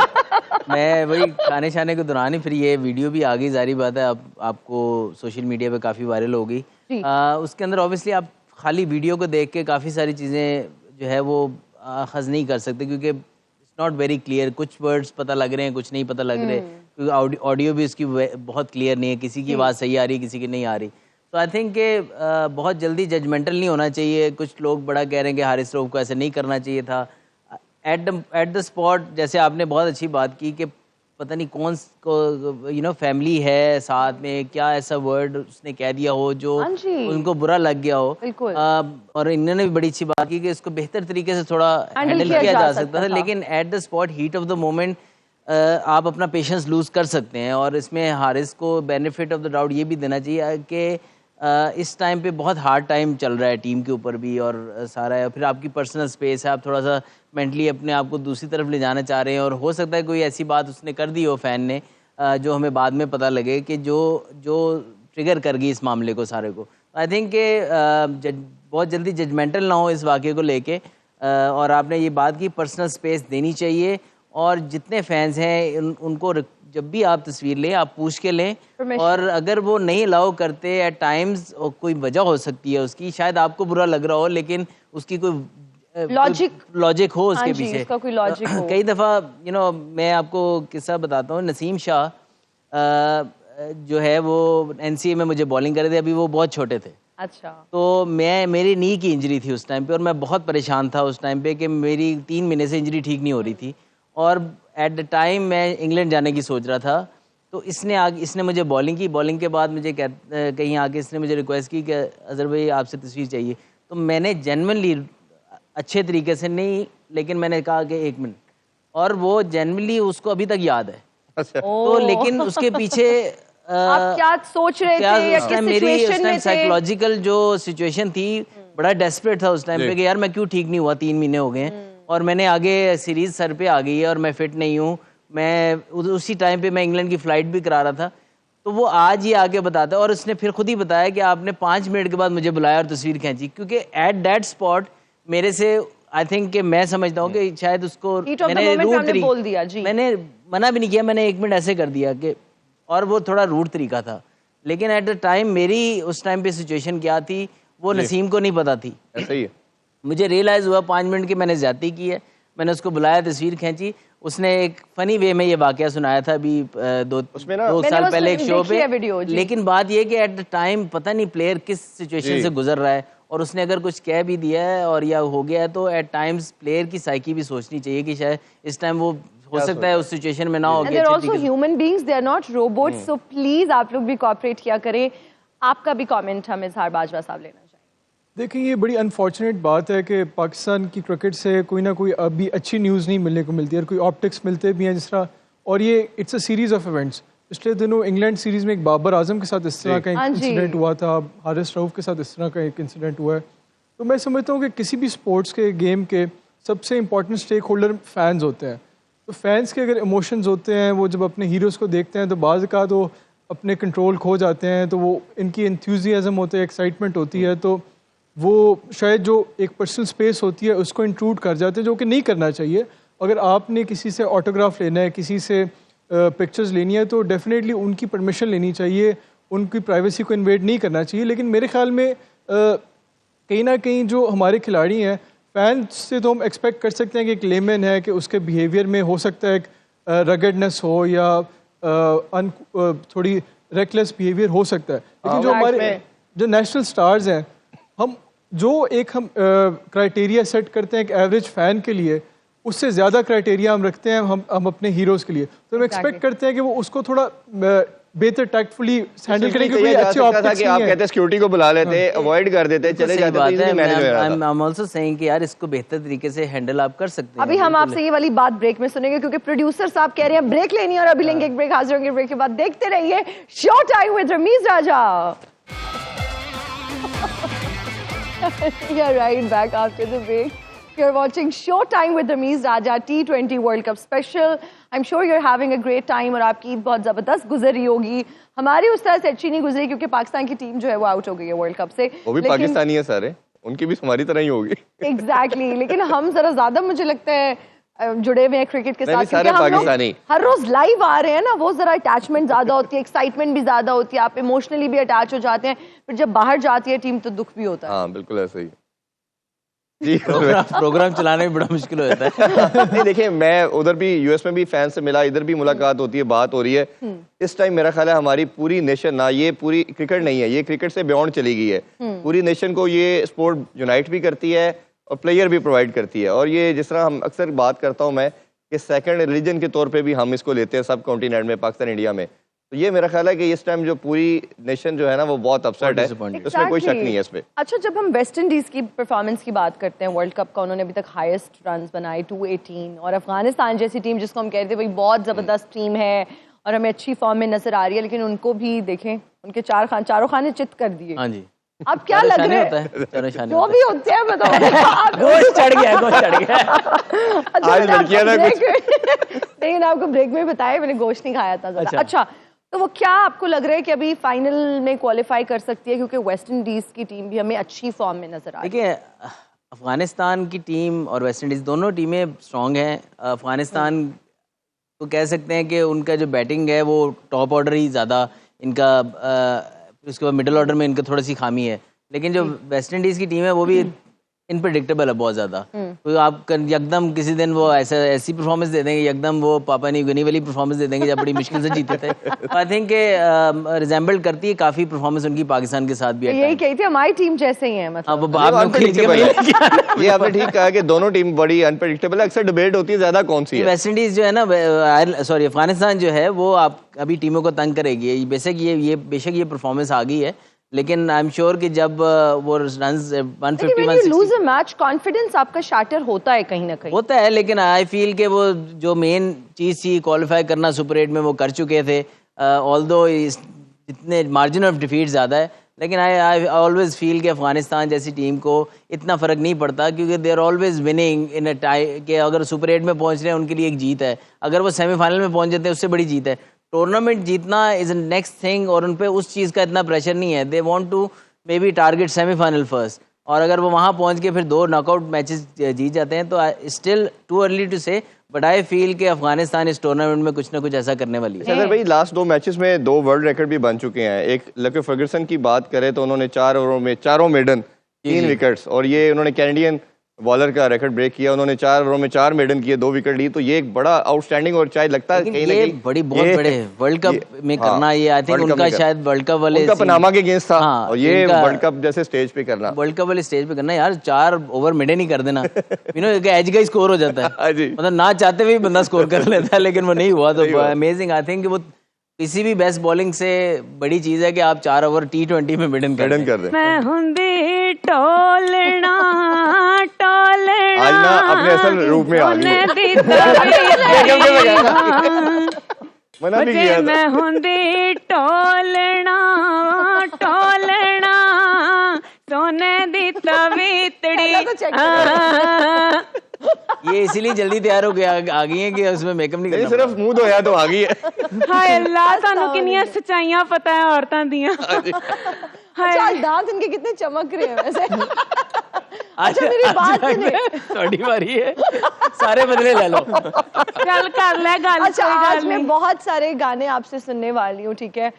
Speaker 2: मैं वही खाने शाने के दौरान ही फिर ये वीडियो भी आ गई, जारी बात है आपको सोशल मीडिया पे काफ़ी वायरल हो गई।
Speaker 5: जी।
Speaker 2: उसके अंदर ऑब्वियसली आप खाली वीडियो को देख के काफ़ी सारी चीज़ें जो है वो अखज़ नहीं कर सकते, क्योंकि इट्स नॉट वेरी क्लियर। कुछ वर्ड्स पता लग रहे हैं, कुछ नहीं पता लग रहे, क्योंकि ऑडियो भी उसकी बहुत क्लियर नहीं है, किसी की आवाज़ सही आ रही, किसी की नहीं आ रही। तो आई थिंक कि बहुत जल्दी जजमेंटल नहीं होना चाहिए। कुछ लोग बड़ा कह रहे हैं कि हारिस रऊफ को ऐसे नहीं करना चाहिए था। एट द स्पॉट, जैसे आपने बहुत अच्छी बात की कि पता नहीं कौन को फैमिली है साथ में, क्या ऐसा वर्ड उसने कह दिया हो जो उनको बुरा लग गया हो। और इन्होंने भी बड़ी अच्छी बात की कि इसको बेहतर तरीके से थोड़ा हैंडल किया जा सकता था, लेकिन at the spot, heat of the moment, आप अपना पेशेंस लूज कर सकते हैं। और इसमें हारिस को बेनिफिट ऑफ द डाउट ये भी देना चाहिए कि इस टाइम पे बहुत हार्ड टाइम चल रहा है टीम के ऊपर भी, और सारा है, फिर आपकी पर्सनल स्पेस है, आप थोड़ा सा मेंटली अपने आप को दूसरी तरफ ले जाना चाह रहे हैं, और हो सकता है कोई ऐसी बात उसने कर दी हो फैन ने जो हमें बाद में पता लगे कि जो ट्रिगर कर गई इस मामले को सारे को। आई थिंक कि बहुत जल्दी जजमेंटल ना हो इस वाक़े को लेके, और आपने ये बात की पर्सनल स्पेस देनी चाहिए, और जितने फैंस हैं उनको जब भी आप तस्वीर लें आप पूछ के लें, और अगर वो नहीं अलाउ करते एट टाइम्स, कोई वजह हो सकती है उसकी, शायद आपको बुरा लग रहा हो, लेकिन उसकी कोई लॉजिक हो उसके पीछे,
Speaker 5: उसका कोई लॉजिक हो।
Speaker 2: कई दफ़ा मैं आपको किस्सा बताता हूँ। नसीम शाह जो है वो NCA में मुझे बॉलिंग कर रहे थे, अभी वो बहुत छोटे थे।
Speaker 5: अच्छा।
Speaker 2: तो मेरी नी की इंजरी थी उस टाइम पे, और मैं बहुत परेशान था उस टाइम पे कि मेरी 3 महीने से इंजरी ठीक नहीं हो रही थी, और एट द टाइम मैं इंग्लैंड जाने की सोच रहा था। तो इसने मुझे बॉलिंग की, बॉलिंग के बाद मुझे कहीं आके इसने मुझे रिक्वेस्ट की कि अज़हर भाई आपसे तस्वीर चाहिए। तो मैंने जेन्युइनली, अच्छे तरीके से नहीं, लेकिन मैंने कहा कि 1 मिनट, और वो जेन्युइनली उसको अभी तक याद है।
Speaker 1: अच्छा।
Speaker 2: तो लेकिन उसके पीछे
Speaker 5: आप क्या सोच रहे थे या किस सिचुएशन में थे?
Speaker 2: साइकोलॉजिकल जो सिचुएशन थी, बड़ा डेस्परेट था उस टाइम पे कि यार मैं क्यों ठीक नहीं हुआ, 3 महीने हो गए और मैंने आगे सीरीज सर पे आ गई है और मैं फिट नहीं हूँ। मैं उसी टाइम पे मैं इंग्लैंड की फ़्लाइट भी करा रहा था। तो वो आज ही आके बताता है, और उसने फिर खुद ही बताया कि आपने 5 मिनट के बाद मुझे बुलाया और तस्वीर खींची, क्योंकि एट दैट स्पॉट मेरे से आई थिंक कि मैं समझता हूँ कि शायद उसको मैंने
Speaker 5: बोल दिया जी,
Speaker 2: मैंने मना भी नहीं किया, मैंने 1 मिनट ऐसे कर दिया कि, और वो थोड़ा रूड तरीका था, लेकिन एट द टाइम मेरी उस टाइम पे सिचुएशन क्या थी वो नसीम को नहीं पता थी।
Speaker 1: ऐसा ही है।
Speaker 2: मुझे रियलाइज़ हुआ 5 मिनट की मैंने ज़्यादती की है। मैंने उसको बुलाया, तस्वीर खींची, उसने एक फनी वे में ये वाकया सुनाया था अभी 2 साल पहले एक शो पे। लेकिन बात ये कि एट द टाइम पता नहीं प्लेयर किस सिचुएशन से गुजर रहा है, और उसने अगर कुछ कह भी दिया है और या हो गया है, तो एट टाइम्स प्लेयर की साइकी भी सोचनी चाहिए कि शायद इस टाइम वो हो सकता है उस सिचुएशन में ना हो।
Speaker 5: They're also human beings, they are not robots, so please आप लोग भी कॉपरेट किया करें। आपका भी कमेंट हम इजहार बाजवा साहब लेना चाहेंगे।
Speaker 3: देखिए, ये बड़ी अनफॉर्चुनेट बात है कि पाकिस्तान की क्रिकेट से कोई ना कोई अभी अच्छी न्यूज़ नहीं मिलने को मिलती है, और कोई ऑप्टिक्स मिलते भी हैं जिस तरह, और ये it's a series of events. पिछले दिनों इंग्लैंड सीरीज में एक बाबर आजम के साथ इस तरह का एक इंसिडेंट हुआ था, हारिस रऊफ के साथ इस तरह का एक इंसिडेंट हुआ है। तो मैं समझता हूँ कि किसी भी स्पोर्ट्स के गेम के सबसे इम्पोर्टेंट स्टेक होल्डर फैंस होते हैं। तो फैंस के अगर इमोशंस होते हैं, वो जब अपने हीरोज़ को देखते हैं तो बाज़ का तो अपने कंट्रोल खो जाते हैं, तो वो इनकी एंथुजियाज्म होते हैं, एक्साइटमेंट होती है, तो वो शायद जो एक पर्सनल स्पेस होती है उसको इंट्रूड कर जाते हैं, जो कि नहीं करना चाहिए। अगर आपने किसी से ऑटोग्राफ लेना है, किसी से पिक्चर्स लेनी है, तो डेफिनेटली उनकी परमिशन लेनी चाहिए, उनकी प्राइवेसी को इन्वेड नहीं करना चाहिए। लेकिन मेरे ख्याल में कहीं ना कहीं जो हमारे खिलाड़ी हैं, फैंस से तो हम एक्सपेक्ट कर सकते हैं कि एक लेमैन है कि उसके बिहेवियर में हो सकता है एक रगडनेस हो या थोड़ी रेकलेस बिहेवियर हो सकता है, लेकिन जो हमारे जो नेशनल स्टार्स हैं, हम क्राइटेरिया सेट करते हैं एक एवरेज फैन के लिए, उससे ज़्यादा क्राइटेरिया हम रखते हैं हम अपने हीरोज़ के लिए। तो हम एक्सपेक्ट करते हैं कि वो उसको थोड़ा बेहतर टैक्टफुली हैंडल करेंगे। कोई अच्छे ऑप्टिक्स
Speaker 1: कि आप कहते हैं सिक्योरिटी को बुला लेते, अवॉइड कर देते, चले जाते, तो इजीली मैनेज हो जाता।
Speaker 2: आई एम आल्सो सेइंग कि यार इसको बेहतर तरीके से हैंडल आप कर सकते हैं।
Speaker 5: अभी हम आपसे ये वाली बात ब्रेक में सुनेंगे, क्योंकि प्रोड्यूसर साहब कह रहे हैं ब्रेक लेनी है, और अभी लेंगे एक ब्रेक, हाजिर होंगे ब्रेक के बाद। देखते रहिए show time with Ramiz Raja. You're right back after the break. You're watching Showtime with Ramiz Raja T20 World Cup Special. I'm sure you're having a great time, और आपकी ईद बहुत ज़बरदस्त गुजरी होगी। हमारी उस तरह से अच्छी नहीं गुजरी, क्योंकि पाकिस्तान की टीम जो है वो आउट हो गई है वर्ल्ड कप से।
Speaker 1: वो भी पाकिस्तानी है सारे, उनकी भी हमारी तरह ही होगी।
Speaker 5: Exactly, लेकिन हम जरा ज़्यादा मुझे लगता है जुड़े हुए हैं क्रिकेट के साथ,
Speaker 1: क्योंकि हम लोग
Speaker 5: हर रोज लाइव आ रहे हैं ना, वो जरा अटैचमेंट ज्यादा होती है, एक्साइटमेंट भी ज्यादा होती है, आप इमोशनली भी अटैच हो जाते हैं। फिर जब बाहर जाती है टीम तो दुख भी होता है।
Speaker 1: हाँ बिल्कुल ऐसा ही। जी
Speaker 2: प्रोग्राम चलाने में बड़ा मुश्किल हो जाता है।
Speaker 1: नहीं देखिए, मैं उधर भी यूएस में भी फैन से मिला, इधर भी मुलाकात होती है, बात हो रही है। इस टाइम मेरा ख्याल है हमारी पूरी नेशन ना, ये पूरी क्रिकेट नहीं है, ये क्रिकेट से बियॉन्ड चली गई है। पूरी नेशन को ये स्पोर्ट यूनाइट भी करती है और प्लेयर भी प्रोवाइड करती है। और ये जिस तरह हम अक्सर बात करता हूँ मैं कि सेकंड रिलीजन के तौर पे भी हम इसको लेते हैं सब कॉन्टिनेंट में, पाकिस्तान इंडिया में। तो ये मेरा ख्याल है कि इस टाइम जो पूरी नेशन जो है ना वो बहुत अपसेट है, उसमें कोई शक नहीं है इस पे।
Speaker 5: अच्छा, जब हम वेस्ट इंडीज की परफॉर्मेंस की बात करते हैं, वर्ल्ड कप का उन्होंने अभी तक हाईएस्ट रन्स बनाए 218, और अफगानिस्तान जैसी टीम जिसको हम कहते थे भाई बहुत जबरदस्त टीम है और हमें अच्छी फॉर्म में नजर आ रही है, लेकिन उनको भी देखें, उनके चारों खाने चित कर दिए।
Speaker 2: हाँ जी,
Speaker 5: अब क्या लग रहा
Speaker 2: होता
Speaker 5: है?
Speaker 2: है, चारों शाने
Speaker 5: जो
Speaker 2: होता
Speaker 5: भी होते हैं बताओ।
Speaker 2: है। गोश्त चढ़ गया, गोश्त चढ़ गया।
Speaker 5: अच्छा,
Speaker 1: आज
Speaker 5: मैंने आपको
Speaker 1: लड़कियां ना
Speaker 5: break में- लेकिन आपको ब्रेक में बताया, मैंने गोश्त नहीं खाया था ज़्यादा। अच्छा, तो वो क्या आपको लग रहा है कि अभी फाइनल में क्वालिफाई कर सकती है, क्योंकि वेस्ट इंडीज की टीम भी हमें अच्छी फॉर्म में नजर आ रही है?
Speaker 2: देखिए, अफगानिस्तान की टीम और वेस्ट इंडीज़ दोनों टीमें स्ट्रांग हैं। अफगानिस्तान तो कह सकते हैं कि उनका जो बैटिंग है वो टॉप ऑर्डर ही ज़्यादा इनका, उसके बाद मिडिल ऑर्डर में इनका थोड़ी सी खामी है। लेकिन जो वेस्ट इंडीज़ की टीम है वो भी इनप्रेडिक्टेबल है बहुत ज़्यादा। तो आप एकदम किसी दिन वो ऐसी परफॉर्मेंस दे देंगे, एकदम वो पापा न्यू गिनी वाली परफॉर्मेंस दे देंगे जब बड़ी मुश्किल से जीते थे। आई थिंक रिजेंबल करती है काफ़ी परफॉर्मेंस उनकी पाकिस्तान के साथ भी।
Speaker 5: यही कही थी, हमारी टीम जैसे ही है मतलब।
Speaker 2: हाँ, वो बाद में
Speaker 1: अनप्रेडिक्टेबल है। ये आपने ठीक कहा कि दोनों टीम बड़ी अनप्रेडिक्टेबल है। अक्सर डिबेट होती है ज्यादा कौन सी है।
Speaker 2: वेस्ट इंडीज जो है ना, सॉरी अफगानिस्तान जो है वो आप अभी टीमों को तंग करेगी। बेशक ये परफॉर्मेंस आ गई है, लेकिन आई एम श्योर कि जब वो runs 150
Speaker 5: lose a match, confidence आपका शाटर होता है कहीं ना कहीं।
Speaker 2: होता है, लेकिन आई फील कि वो जो मेन चीज़ थी क्वालिफाई करना सुपर 8 में वो कर चुके थे। ऑल्दो जितने मार्जिन ऑफ डिफीट ज़्यादा है, लेकिन आई ऑलवेज फील कि अफगानिस्तान जैसी टीम को इतना फ़र्क नहीं पड़ता, क्योंकि they are always winning in a tie. कि अगर सुपर 8 में पहुंच रहे हैं उनके लिए एक जीत है, अगर वो सेमीफाइनल में पहुंच जाते हैं उससे बड़ी जीत है। टूर्नामेंट जीतना इज नेक्स्ट थिंग, और उन पे उस चीज़ का इतना प्रेशर नहीं है। They want to maybe target semifinal first, और अगर वो वहाँ पहुँच के फिर 2 नॉकआउट मैचेस जीत जाते हैं तो स्टिल टू अर्ली टू से, बट आई फील कि अफगानिस्तान इस टूर्नामेंट में कुछ ना कुछ ऐसा करने वाली है।
Speaker 1: सर भाई, लास्ट 2 मैचेस में 2 वर्ल्ड रिकॉर्ड भी बन चुके हैं। एक लकी फर्गुसन की बात करें तो उन्होंने 4 ओवरों में 4 मेडन 3 विकेट्स, और ये उन्होंने कैनेडियन बॉलर का रिकॉर्ड ब्रेक किया। उन्होंने 4 ओवरों में 4 मेडन किए, 2 विकेट ली। तो ये एक बड़ा आउटस्टैंडिंग, और चाहे लगता है कहीं ना
Speaker 2: ये
Speaker 1: कहीं
Speaker 2: बड़ी बहुत बड़े वर्ल्ड कप में करना, ये आई थिंक उनका शायद वर्ल्ड कप वाले
Speaker 1: उनका पनामा के अगेंस्ट था,
Speaker 2: हाँ,
Speaker 1: और ये
Speaker 2: इनका
Speaker 1: वर्ल्ड कप जैसे स्टेज पे करना,
Speaker 2: वर्ल्ड कप वाले स्टेज पे करना यार, 4 ओवर मिडे नहीं कर देना। एज का ही स्कोर हो जाता
Speaker 1: हाँ
Speaker 2: है,
Speaker 1: जी।
Speaker 2: मतलब ना चाहते हुए बंदा स्कोर कर लेता है, लेकिन वो नहीं हुआ। तो अमेजिंग, आई थिंक वो किसी भी बेस्ट बॉलिंग से बड़ी चीज है कि आप 4 ओवर T20 में मिडन कर दें।
Speaker 4: मैं हुंदी टोलना
Speaker 1: आज ना अपने असल रूप में आ गई मना भी किया था।
Speaker 4: मैं हुंदी टोलना सोने दी तवीतड़ी।
Speaker 2: ये इसीलिए जल्दी तैयार हो गया आ गई है कि उसमें मेकअप नहीं करना
Speaker 1: सिर्फ मुंह धोया तो आ गई है।
Speaker 4: हाय अल्लाह, सानू कितनियां सच्चाइयां पता है औरतां दियां।
Speaker 5: अच्छा, दांत इनके कितने चमक रहे हैं वैसे।
Speaker 2: आज
Speaker 5: अच्छा, मेरी बात सुनिए।
Speaker 2: थोड़ी बारी है, सारे बदले ले लो।
Speaker 4: चल कर ले गल।
Speaker 5: अच्छा, आज मैं बहुत सारे गाने आपसे सुनने वाली हूँ, ठीक है?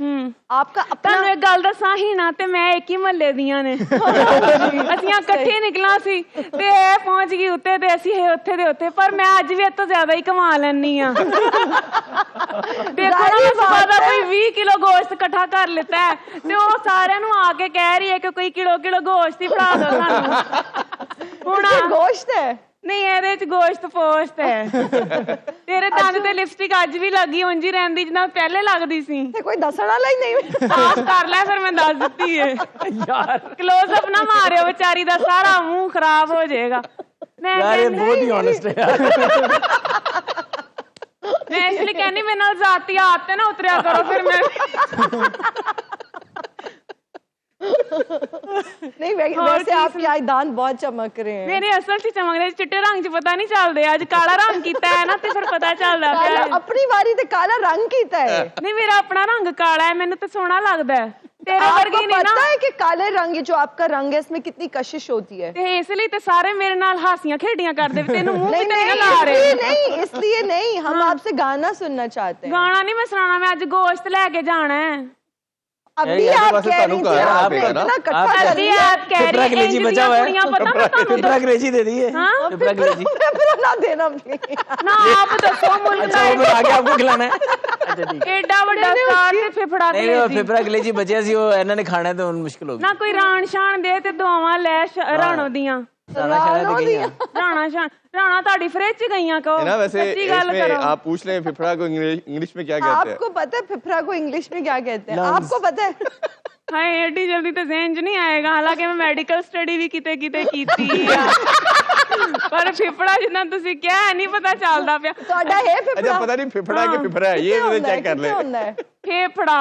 Speaker 5: आपका अपना
Speaker 4: ਤੁਹਾਨੂੰ ਇੱਕ ਗੱਲ ਦੱਸਾਂ ਹੀ ਨਾ, ਤੇ ਮੈਂ ਇੱਕ ਹੀ ਮਹੱਲੇ ਦੀਆਂ ਨੇ। ਅਸੀਂ ਇਕੱਠੇ ਨਿਕਲਾਂ ਸੀ ਤੇ ਇਹ ਪਹੁੰਚ ਗਈ ਉੱਤੇ ਤੇ ਅਸੀਂ ਇਹ ਉੱਥੇ ਦੇ ਉੱਥੇ, ਪਰ ਮੈਂ ਅੱਜ ਵੀ ਇਹ ਤੋਂ ਜ਼ਿਆਦਾ ਹੀ ਕਮਾ ਲੈਣੀ ਆ। ਦੇਖੋ ਨਾ, ਮੈਂ ਸਵੇਰ ਦਾ ਕੋਈ 20 ਕਿਲੋ ਗੋਸ਼ਤ ਇਕੱਠਾ ਕਰ ਲਿੱਤਾ ਹੈ ਤੇ ਉਹ ਸਾਰਿਆਂ ਨੂੰ ਆ ਕੇ ਕਹਿ ਰਹੀ ਹੈ ਕਿ ਕੋਈ ਕਿਲੋ ਗੋਸ਼ਤ ਹੀ ਫੜਾ ਦਿਓ ਸਾਨੂੰ। ਹੁਣ
Speaker 5: गोश्त है?
Speaker 4: ਨਹੀਂ, ਇਹਦੇ ਚ ਗੋਸ਼ਤ ਪੋਸਟ ਹੈ। ਤੇਰੇ ਦੰਦ ਤੇ ਲਿਪਸਟਿਕ ਅੱਜ ਵੀ ਲੱਗੀ ਉਂਝ ਹੀ ਰਹਿੰਦੀ ਜਿੱਦਾਂ ਪਹਿਲੇ ਲੱਗਦੀ ਸੀ।
Speaker 5: ਤੇ ਕੋਈ ਦੱਸਣ ਵਾਲਾ ਹੀ ਨਹੀਂ।
Speaker 4: ਸਾਫ਼ ਕਰ ਲੈ, ਫਿਰ ਮੈਂ ਦੱਸ ਦਿੱਤੀ ਏ ਯਾਰ। ਕਲੋਜ਼ ਅਪ ਨਾ ਮਾਰਿਓ, ਵਿਚਾਰੀ ਦਾ ਸਾਰਾ ਮੂੰਹ ਖਰਾਬ ਹੋ ਜਾਏਗਾ। ਮੈਂ
Speaker 2: यार ये बहुत ही ऑनेस्ट है यार।
Speaker 4: ਮੈਂ ਇਸ ਲਈ ਕਹਿੰਦੀ ਮੇਰੇ ਨਾਲ ਜ਼ਾਤੀ ਆਦਤ ਤੇ ਨਾ ਉਤਰਿਆ ਕਰੋ, ਫਿਰ मैं
Speaker 5: नहीं, वैसे आपके आज दांत बहुत चमक रहे हैं।
Speaker 4: मेरे असल च चमक रहे, चिट्टे रंग च पता नहीं चलदे। ਅੱਜ ਕਾਲਾ ਰੰਗ ਕੀਤਾ ਹੈ ਨਾ ਤੇ ਫਿਰ ਪਤਾ ਚੱਲਦਾ ਪਿਆ।
Speaker 5: अपनी बारी ते काला रंग कीता है।
Speaker 4: ਨਹੀਂ, ਮੇਰਾ ਆਪਣਾ ਰੰਗ ਕਾਲਾ ਹੈ, ਮੈਨੂੰ ਤੇ ਸੋਹਣਾ ਲੱਗਦਾ ਹੈ। तेरे
Speaker 5: आपको
Speaker 4: वर्गी नहीं
Speaker 5: पता
Speaker 4: ना।
Speaker 5: है कि काले रंग, ये जो आपका रंग है, इसमें कितनी कशिश होती है।
Speaker 4: ਤੇ ਇਸ ਲਈ ਤੇ ਸਾਰੇ ਮੇਰੇ ਨਾਲ ਹਾਸੀਆਂ ਖੇਡੀਆਂ ਕਰਦੇ ਵੀ ਤੈਨੂੰ ਮੂੰਹ
Speaker 5: नहीं
Speaker 4: ਕਿਤੇ ਨਹੀਂ
Speaker 5: नहीं,
Speaker 4: ਲਾ ਰਹੇ।
Speaker 5: इसलिए नहीं, इसलिए नहीं, हम आपसे गाना सुनना चाहते हैं।
Speaker 4: ਗਾਣਾ ਨਹੀਂ ਮੈਂ ਸੁਣਾਉਣਾ, ਮੈਂ ਅੱਜ ਗੋਸ਼ਤ ਲੈ ਕੇ ਜਾਣਾ ਹੈ।
Speaker 5: अभी
Speaker 1: यार,
Speaker 5: आप
Speaker 1: वैसे
Speaker 5: कह रही
Speaker 1: तानु
Speaker 5: थी
Speaker 1: का है,
Speaker 5: आपने
Speaker 1: आप है ना?
Speaker 5: इतना कट्ठा
Speaker 2: आप-
Speaker 5: कर
Speaker 4: अभी
Speaker 5: लिया
Speaker 4: आप कह
Speaker 2: पिपरा
Speaker 4: रही
Speaker 2: कलेजी
Speaker 4: इंज
Speaker 2: बचा
Speaker 4: दियां
Speaker 2: हुआ है।
Speaker 4: कुड़ियां पता मैं ਤੁਹਾਨੂੰ
Speaker 2: पिपरा अंग्रेजी दे दी है
Speaker 4: हाँ?
Speaker 2: पिपरा अंग्रेजी
Speaker 5: ना देना please।
Speaker 4: ना आप दसो मुल्क
Speaker 2: अच्छा वो फिर आगे आपको खिलाना है अच्छा ठीक है
Speaker 4: एडा बड़ा स्टार ते फिफड़ा
Speaker 2: नहीं वो
Speaker 4: कलेजी
Speaker 2: पिपरा कलेजी बचे सी वो ਇਹਨਾਂ ਨੇ ਖਾਣਾ ਤੇ ਹੁਣ ਮੁਸ਼ਕਿਲ ਹੋ ਗਈ
Speaker 4: ਨਾ ਕੋਈ ਰਾਣ ਸ਼ਾਨ ਦੇ ਤੇ ਦੁਆਵਾਂ ਲੈ ਰਾਣੋ ਦੀਆਂ
Speaker 2: ਰਾਣਾ ਖਾਣਾ ਤੇ ਗਈਆਂ
Speaker 4: ਰਾਣਾ ਸ਼ਾਨ ਰਾਣਾ ਤੁਹਾਡੀ ਫ੍ਰਿਜ ਚ ਗਈਆਂ ਕਹੋ
Speaker 1: है ना, वैसे
Speaker 4: सच्ची गल
Speaker 1: इसमें
Speaker 4: करो
Speaker 1: आप पूछ लें फिफड़ा को इंग्लिश में क्या कहते हैं?
Speaker 5: आपको पता है फिफड़ा को इंग्लिश में क्या कहते हैं? आपको पता है?
Speaker 4: ਹਾਏ ਏਡੀ ਜਲਦੀ ਤੇ ਜ਼ਹਿਨ ਚ ਨਹੀਂ ਆਏਗਾ ਹਾਲਾਂਕਿ ਮੈਂ ਮੈਡੀਕਲ ਸਟੱਡੀ ਵੀ ਕਿਤੇ ਕਿਤੇ ਕੀਤੀ ਆ ਪਰ ਫਿਫੜਾ ਜਿੰਨਾ ਤੁਸੀਂ ਕਿਹਾ ਨਹੀਂ ਪਤਾ ਚੱਲਦਾ ਪਿਆ
Speaker 5: ਤੁਹਾਡਾ ਹੈ
Speaker 1: अच्छा
Speaker 5: फिफड़ा?
Speaker 1: पता नहीं फिफड़ा के फिफड़ा है, ये मुझे चेक कर ले।
Speaker 5: कितने होना है?
Speaker 4: ਫੇਫੜਾ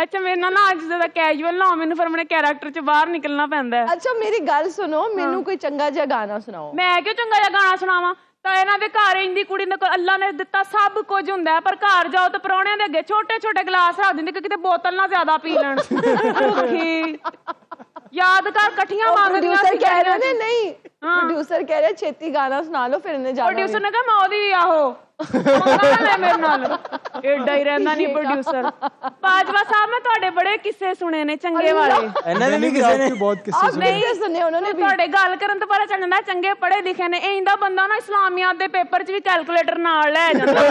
Speaker 4: ਅੱਛਾ ਮੇਰੇ ਨਾਲ ਨਾ ਅੱਜ ਜ਼ਿਆਦਾ ਕੈਜੂਅਲ ਨਾ ਹੋ ਮੈਨੂੰ ਫਿਰ ਆਪਣੇ ਕੈਰੈਕਟਰ ਚ ਬਾਹਰ ਨਿਕਲਣਾ ਪੈਂਦਾ ਹੈ
Speaker 5: अच्छा मेरी गल सुनो मैनू कोई चंगा जिहा गाना सुनाओ।
Speaker 4: ਮੈਂ ਕਿਉਂ ਚੰਗਾ ਜਿਹਾ ਗਾਣਾ ਸੁਣਾਵਾਂ ਤਾਂ ਇਹਨਾਂ ਦੇ ਘਰ ਇੰਦੀ ਕੁੜੀ ਨੇ ਅੱਲਾ ਨੇ ਦਿੱਤਾ ਸਭ ਕੁਝ ਹੁੰਦਾ ਹੈ, ਪਰ ਘਰ ਜਾਓ ਤਾਂ ਪਰੌਣਿਆਂ ਦੇ ਅੱਗੇ ਛੋਟੇ ਛੋਟੇ ਗਲਾਸ ਰੱਖ ਦਿੰਦੇ ਕਿ ਕਿਤੇ ਬੋਤਲ ਨਾ ਜ਼ਿਆਦਾ ਪੀ ਲੈਣ ਭੁੱਖੀ ਯਾਦ ਕਰ ਇਕੱਠੀਆਂ ਮੰਗਦੀਆਂ
Speaker 5: प्रोड्यूसर
Speaker 4: ਸੀ
Speaker 5: कह रहे हैं नहीं
Speaker 4: हाँ।
Speaker 5: प्रोड्यूसर कह रहे हैं छेती गाना सुना लो फिर इन्हें जाना
Speaker 4: ਪ੍ਰੋਡਿਊਸਰ ਨੇ ਕਿਹਾ ਮੈਂ ਉਹਦੀ ਆਹੋ ਮੰਗਣਾ ਲੈ ਮੇਰੇ ਨਾਲ ਏਡਾ ਹੀ ਰਹਿੰਦਾ ਨਹੀਂ ਪ੍ਰੋਡਿਊਸਰ ਬਾਜਵਾ ਸਾਹਿਬ ਮੈਂ ਤੁਹਾਡੇ ਬੜੇ ਕਿੱਸੇ ਸੁਣੇ ਨੇ ਚੰਗੇ ਵਾਲੇ
Speaker 2: ਇਹਨਾਂ ਦੇ ਵੀ
Speaker 3: मैंने भी
Speaker 2: ਕਿਸੇ ਨੇ
Speaker 3: आपके बहुत किस्से
Speaker 5: आप
Speaker 3: सुने
Speaker 5: नहीं सुने उन्होंने भी।
Speaker 4: ਤੁਹਾਡੇ ਗੱਲ ਕਰਨ ਤੋਂ ਪਤਾ ਚੱਲ ਜਾਂਦਾ ਚੰਗੇ ਪੜ੍ਹੇ ਲਿਖੇ ਨੇ ਇੰਦਾ ਬੰਦਾ ਨਾ ਇਸਲਾਮੀਆਤ ਦੇ ਪੇਪਰ 'ਚ ਵੀ ਕੈਲਕੂਲੇਟਰ ਨਾਲ ਲੈ ਜਾਂਦਾ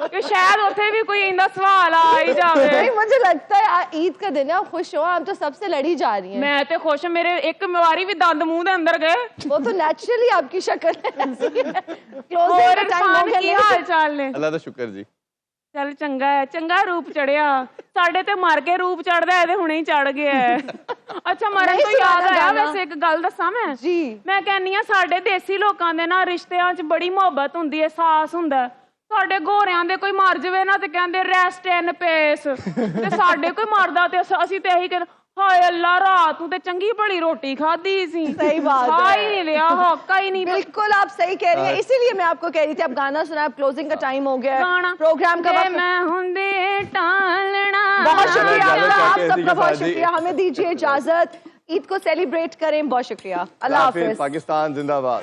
Speaker 4: ਕਿ ਸ਼ਾਇਦ ਉੱਥੇ ਵੀ ਕੋਈ ਇੰਦਾ ਸਵਾਲ ਆ ਹੀ ਜਾਵੇ
Speaker 5: नहीं मुझे लगता है ईद का दिन है आप खुश हो आप तो सबसे लड़ी जा रही हैं।
Speaker 4: ਮੈਂ ਤੇ ਖੁਸ਼ ਮੇਰੇ ਇੱਕ ਵਾਰੀ ਵੀ ਦੰਦ ਮੂੰਹ ਦੇ ਅੰਦਰ ਗਏ
Speaker 5: वो तो नेचुरली आपकी शक्ल ऐसी है। क्लोजिंग
Speaker 4: ਹੋਰ
Speaker 5: का टाइम हो
Speaker 4: ਇਰਫਾਨ ਕੀ
Speaker 5: गया
Speaker 4: ਹਾਲ ਚਾਲ ਨੇ
Speaker 1: अल्लाह का शुक्र जी।
Speaker 4: ਚੱਲ ਚੰਗਾ ਹੈ ਚੰਗਾ ਰੂਪ ਚੜਿਆ ਸਾਡੇ ਤੇ ਮਰ ਕੇ ਰੂਪ ਚੜਦਾ ਇਹਦੇ ਹੁਣੇ ਹੀ ਚੜ ਗਿਆ ਹੈ। ਅੱਛਾ ਮਰਨ
Speaker 5: ਨਹੀਂ
Speaker 4: ਤੋਂ ਯਾਦ
Speaker 5: ਸੁਣਾਉਣਾ
Speaker 4: ਆਇਆ
Speaker 5: ਗਾਣਾ।
Speaker 4: ਵੈਸੇ ਇੱਕ ਗੱਲ ਦੱਸਾਂ ਮੈਂ
Speaker 5: जी
Speaker 4: ਮੈਂ ਕਹਿੰਨੀ ਆ ਸਾਡੇ ਦੇਸੀ ਲੋਕਾਂ ਦੇ ਨਾ ਰਿਸ਼ਤਿਆਂ 'ਚ ਬੜੀ ਮੁਹੱਬਤ ਹੁੰਦੀ ਹੈ ਸਾਸ ਹੁੰਦਾ ਹੈ। ਸਾਡੇ ਗੋਰਿਆਂ ਦੇ ਕੋਈ ਮਰ ਜਾਵੇ ਨਾ ਤੇ ਕਹਿੰਦੇ ਰੈਸਟ ਇਨ ਪੀਸ ਤੇ ਸਾਡੇ ਕੋਈ ਮਰਦਾ ਤੇ ਅਸੀਂ ਤੇ ਇਹੀ ਕਹਿੰਦੇ ਹਾਏ ਅੱਲਾ ਰਾਤ ਨੂੰ ਤੇ ਚੰਗੀ ਭਲੀ ਰੋਟੀ ਖਾਧੀ ਸੀ
Speaker 5: सही बात
Speaker 4: ਖਾ
Speaker 5: है।
Speaker 4: ਹੀ नहीं लिया हौका ही नहीं
Speaker 5: बिल्कुल आप सही कह रही हैं इसीलिए मैं आपको कह रही थी आप गाना सुना अब क्लोजिंग का टाइम हो गया
Speaker 4: गाना
Speaker 5: है प्रोग्राम का
Speaker 4: जे
Speaker 5: वक्त
Speaker 4: मैं हुंदे टालना
Speaker 5: बहुत शुक्रिया
Speaker 1: इजाजत
Speaker 5: आपका, आप
Speaker 1: चाहते हैं इसी
Speaker 5: सबका
Speaker 1: के
Speaker 5: बहुत
Speaker 1: साथ ही।
Speaker 5: शुक्रिया हमें दीजिए इजाजत ईद को सेलिब्रेट करें बहुत शुक्रिया अल्लाह
Speaker 1: फिर
Speaker 5: हाफिज।
Speaker 1: पाकिस्तान जिंदाबाद।